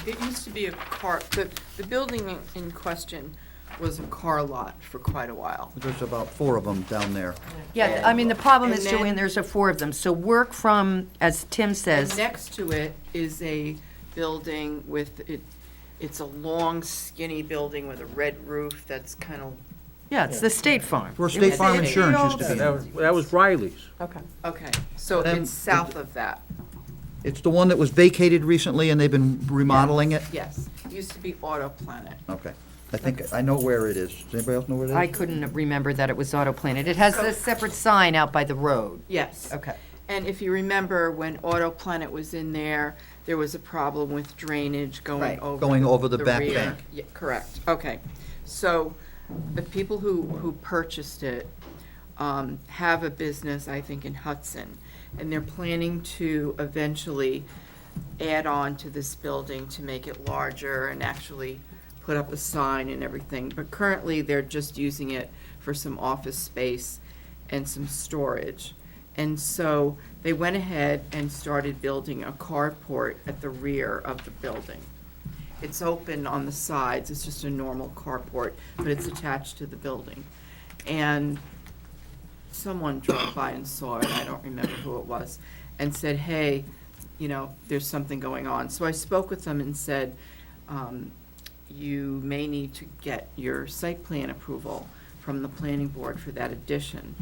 It used to be a car, the building in question was a car lot for quite a while. there's about 4 of them down there. Yeah, I mean, the problem is, And then- Joanne, there's 4 of them. So work from, as Tim And says, next to it is a building with, it's a long skinny building with a red roof that's kind of, yeah, it's the State Farm. Where State Farm it's the Insurance old- used to be. That was Riley's. okay, so And- it's south of that, It's the one that was vacated recently and they've been remodeling it? yes. It used to be Auto Planet. Okay. I know where it is. Does anybody else know where it is? I couldn't remember that it was Auto Planet. It has a separate sign out by the road. Yes. Okay. And if you remember, when Auto Planet was in there, there was a problem with drainage going Right. over. Going over the back rear. bank. Yeah, correct, okay. So the people who purchased it have a business, I think, in Hudson, and they're planning to eventually add on to this building to make it larger and actually put up a sign and everything. But currently, they're just using it for some office space and some storage. And so they went ahead and started building a carport at the rear of the building. It's open on the sides, it's just a normal carport, but it's attached to the building. And someone drove by and saw it, I don't remember who it was, and said, hey, you know, there's something going on. So I spoke with them and said, you may need to get your site plan approval from the planning board for that addition.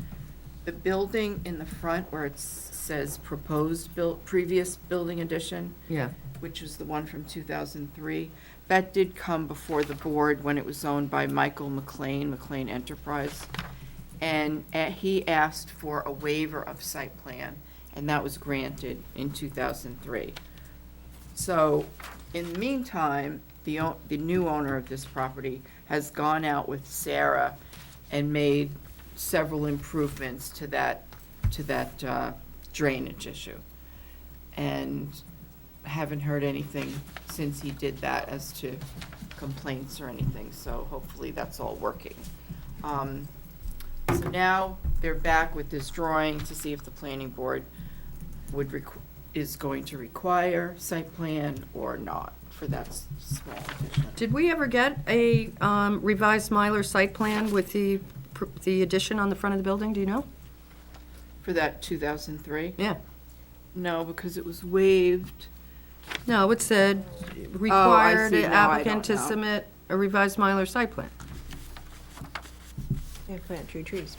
The building in the front where it says proposed previous building addition, Yeah. which was the one from 2003, that did come before the board when it was owned by Michael McLean, McLean Enterprise. And he asked for a waiver of site plan, and that was granted in 2003. So, in the meantime, the new owner of this property has gone out with Sarah and made several improvements to that drainage issue. And haven't heard anything since he did that as to complaints or anything, so hopefully that's all working. So now they're back with this drawing to see if the planning board is going to require site plan or not for that small addition. Did we ever get a revised Mylar site plan with the addition on the front of the building, do you know? For that 2003? Yeah. No, because it was waived. No, it said required see. the No, I applicant to don't know. submit a revised Mylar site plan. Yeah, plant trees.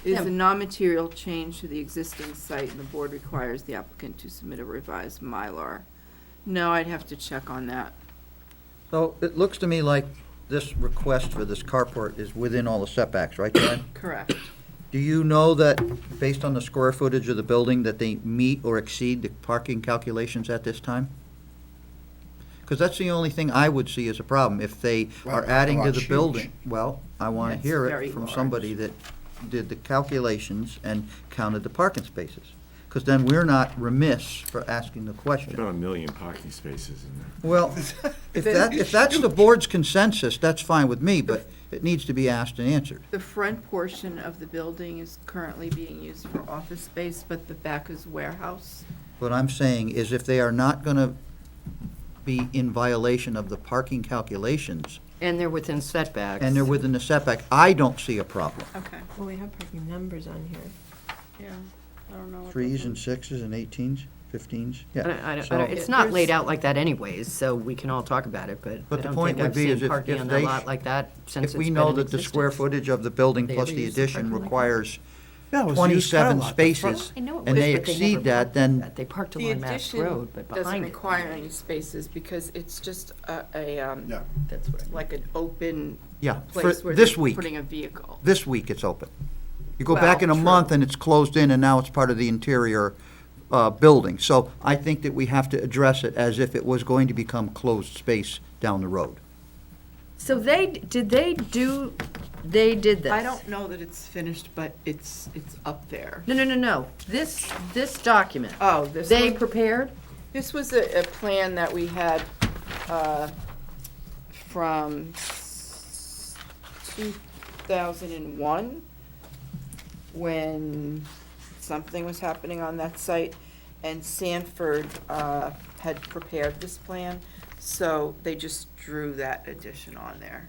Is Yeah. a non-material change to the existing site, and the board requires the applicant to submit a revised Mylar. No, I'd have to check on that. So it looks to me like this request for this carport is within all the setbacks, right, Joanne? Correct. Do you know that, based on the square footage of the building, that they meet or exceed the parking calculations at this time? Because that's the only thing I would see as a problem. If they Well, are adding to large, the huge. building, well, I want to It's hear very it from large. somebody that did the calculations and counted the parking spaces. Because then we're not remiss for asking the question. About 1 million parking spaces in there. Well, if that's the board's consensus, that's fine with me, but it needs to be asked and answered. The front portion of the building is currently being used for office space, but the back is warehouse. What I'm saying is if they are not going to be in violation of the parking calculations, And they're within setbacks. and they're within the setback, I don't see a problem. Okay. Well, we have parking numbers on here. Yeah, I don't know. what Threes those and sixes and 18s, 15s, I don't- yeah. I don't- So- It's not laid out like that anyways, so we can all talk about it, but But I the don't point think would I've be is seen if- parking if on they that sh- lot like that since it's If we been know in that the square existence. footage of the building They plus ever the use the addition parking lot? requires Yeah, it was a used car 27 lot, the front. spaces, I know it and was, they but never exceed that, parked then that. They parked The along Mass addition Road, but doesn't behind it. require any spaces because it's just Yeah. That's what I mean. like an open Yeah, for place where this they're week. putting a vehicle. This week it's open. You go back in a Well, month true. and it's closed in and now it's part of the interior building. So I think that we have to address it as if it was going to become closed space down the road. So they did this? I don't know that it's finished, but it's up there. No. This document, Oh, this they one? prepared? This was a plan that we had from 2001, when something was happening on that site, and Sanford had prepared this plan, so they just drew that addition on there.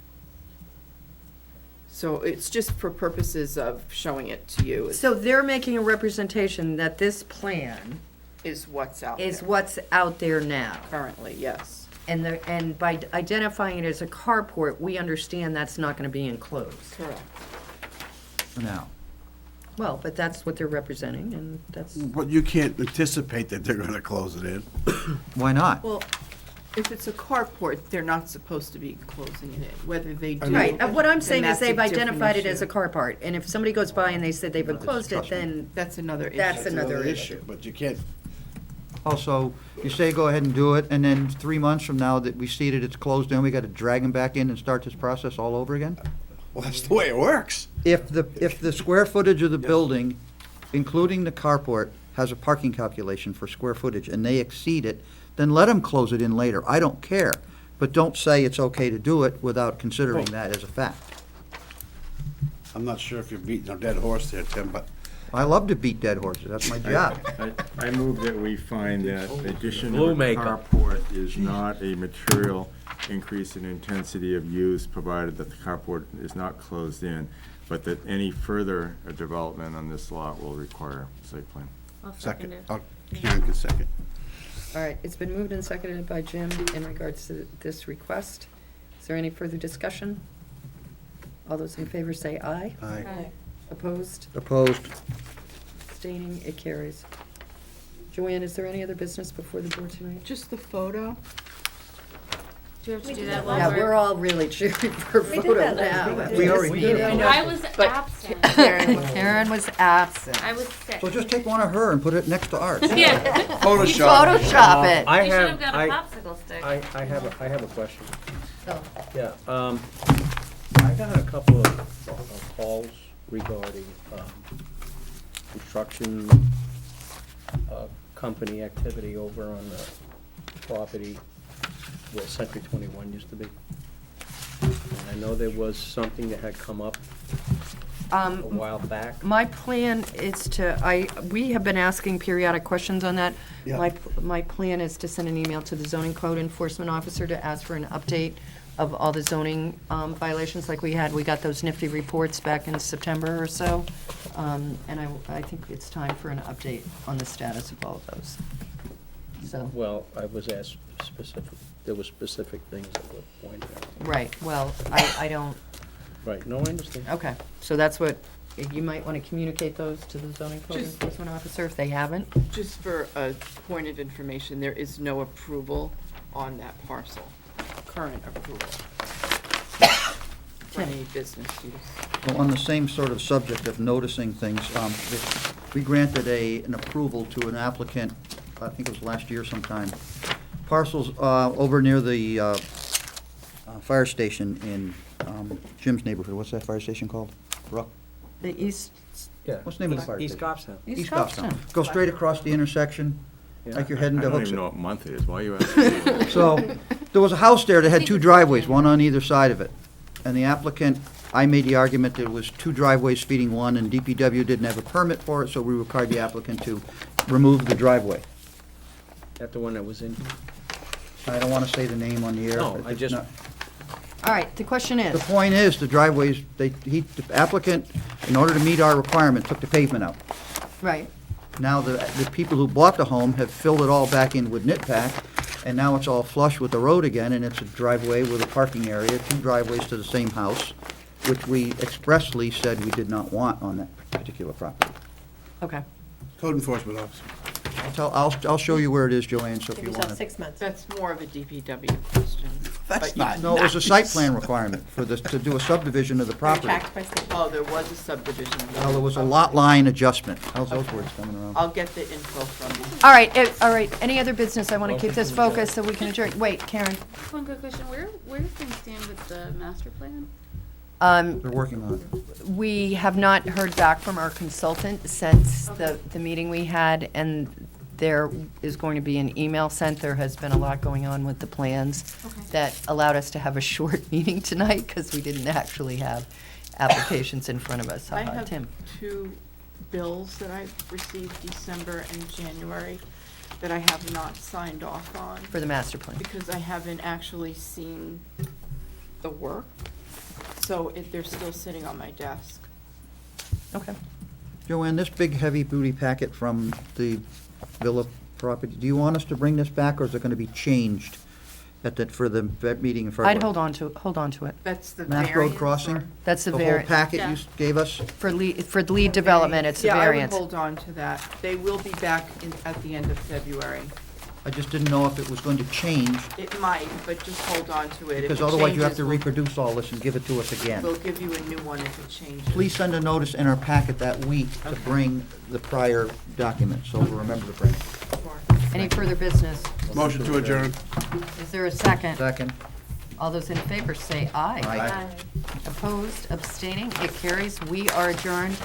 So it's just for purposes of showing it to you, So they're making a representation that this plan is what's out there is what's out there now. currently, yes. And by identifying it as a carport, we understand that's not gonna be enclosed. Correct. For now. Well, but that's what they're representing, and that's, But you can't anticipate that they're gonna close it in. Why not? Well, if it's a carport, they're not supposed to be closing it in, whether they do. right, what I'm saying then is that's a they've different identified it as a issue. carport, and if somebody goes by and they said they've enclosed it, trust me. then That's another issue. that's another issue. But you can't, Also, you say go ahead and do it, and then 3 months from now that we see that it's closed in, we got to drag them back in and start this process all over again? well, that's the way it works. If the square footage of the building, including the carport, has a parking calculation for square footage, and they exceed it, then let them close it in later. I don't care. But don't say it's okay to do it without considering that as a fact. I'm not sure if you're beating a dead horse there, Tim, but I love to beat dead horses. That's my job. I move that we find that addition Blue of a makeup. carport is not a material increase in intensity of use, provided that the carport is not closed in, but that any further development on this lot will require site plan. I'll second second, it. Karen can second. All right, it's been moved and seconded by Jim in regards to this request. Is there any further discussion? All those in favor say aye. Aye. Opposed? Opposed? Abstaining? It carries. Joanne, is there any other business before the board tonight? Just the photo? Do you have to do that Yeah, while we're all really cheering for We did photo that last now. week. We already did. I was But- absent. Karen was absent. I was sick. So just take one of her and put it next to ours. Yeah. Photoshop. Photoshop it. I You should have have, got a I, popsicle stick. I have a question. Oh. Yeah, I got a couple of calls regarding, construction, company activity over on the property where Century 21 used to be. And I know there was something that had come up a while back. My plan is to, we have been asking periodic questions on that. Yeah. My plan is to send an email to the zoning code enforcement officer to ask for an update of all the zoning violations like we had. We got those nifty reports back in September or so. And I think it's time for an update on the status of all of those. So, Well, I was asked there were specific things that were pointed out. right, well, I don't, Right, no, I understand. okay. So that's what, you might want to communicate those to the zoning code Just- enforcement officer if they haven't. Just for a point of information, there is no approval on that parcel, current approval for any business use. Well, on the same sort of subject of noticing things, we granted an approval to an applicant, I think it was last year sometime, parcels over near the fire station in Jim's neighborhood. What's that fire station called? Ruck? The east, Yeah. What's the name of the fire East station? Goffstown. East Goffstown. Goffstown. Go straight across the intersection, like you're heading I to don't Hooksett. even know what month it is. Why are you asking me? So, there was a house there that had two driveways, one on either side of it. And the applicant, I made the argument that it was two driveways feeding one, and DPW didn't have a permit for it, so we required the applicant to remove the driveway. That the one that was in? I don't want to say the name on the air. No, but I it's just- not- all right, the question The is, point is, the driveways, the applicant, in order to meet our requirement, took the pavement out. right, Now, the people who bought the home have filled it all back in with nitpack, and now it's all flush with the road again, and it's a driveway with a parking area, two driveways to the same house, which we expressly said we did not want on that particular property. okay. Code enforcement officer. I'll show you where it is, Joanne, so if Give you yourself want to. 6 months. That's more of a DPW question. That's But you- not. No, it was a site plan requirement for this, to do a subdivision of the property. Taxed by state. Oh, there was a subdivision. Well, there was a lot line adjustment. How's those words coming around? I'll get the info from you. All right, any other business? I want to keep this focused so we can adjourn. Wait, Karen. One quick question, where do things stand with the master plan? They're working on it. We have not heard back from our consultant since the meeting we had, and there is going to be an email sent. There has been a lot going on with the plans Okay. that allowed us to have a short meeting tonight because we didn't actually have applications in front of us. I have Tim? 2 bills that I've received December and January that I have not signed off on For the master plan. because I haven't actually seen the work. So they're still sitting on my desk. Okay. Joanne, this big heavy booty packet from the villa property, do you want us to bring this back, or is it going to be changed for the meeting in February? I'd hold on to it. That's the Mass variance. Road Crossing? That's the The whole variance. packet Yeah. you gave us? For lead development, it's the Yeah, I would variance. hold on to that. They will be back at the end of February. I just didn't know if it was going to change, It might, but just hold on to it. If because it otherwise you have changes, to reproduce all this and give it to us again. We'll give you a new one if it changes. Please send a notice in our packet that week to Okay. bring the prior document, so we'll remember to bring it. Sure. Any further business? Motion to adjourn. Is there a second? Second. All those in favor say aye. Aye. Opposed, abstaining, it carries. We are adjourned.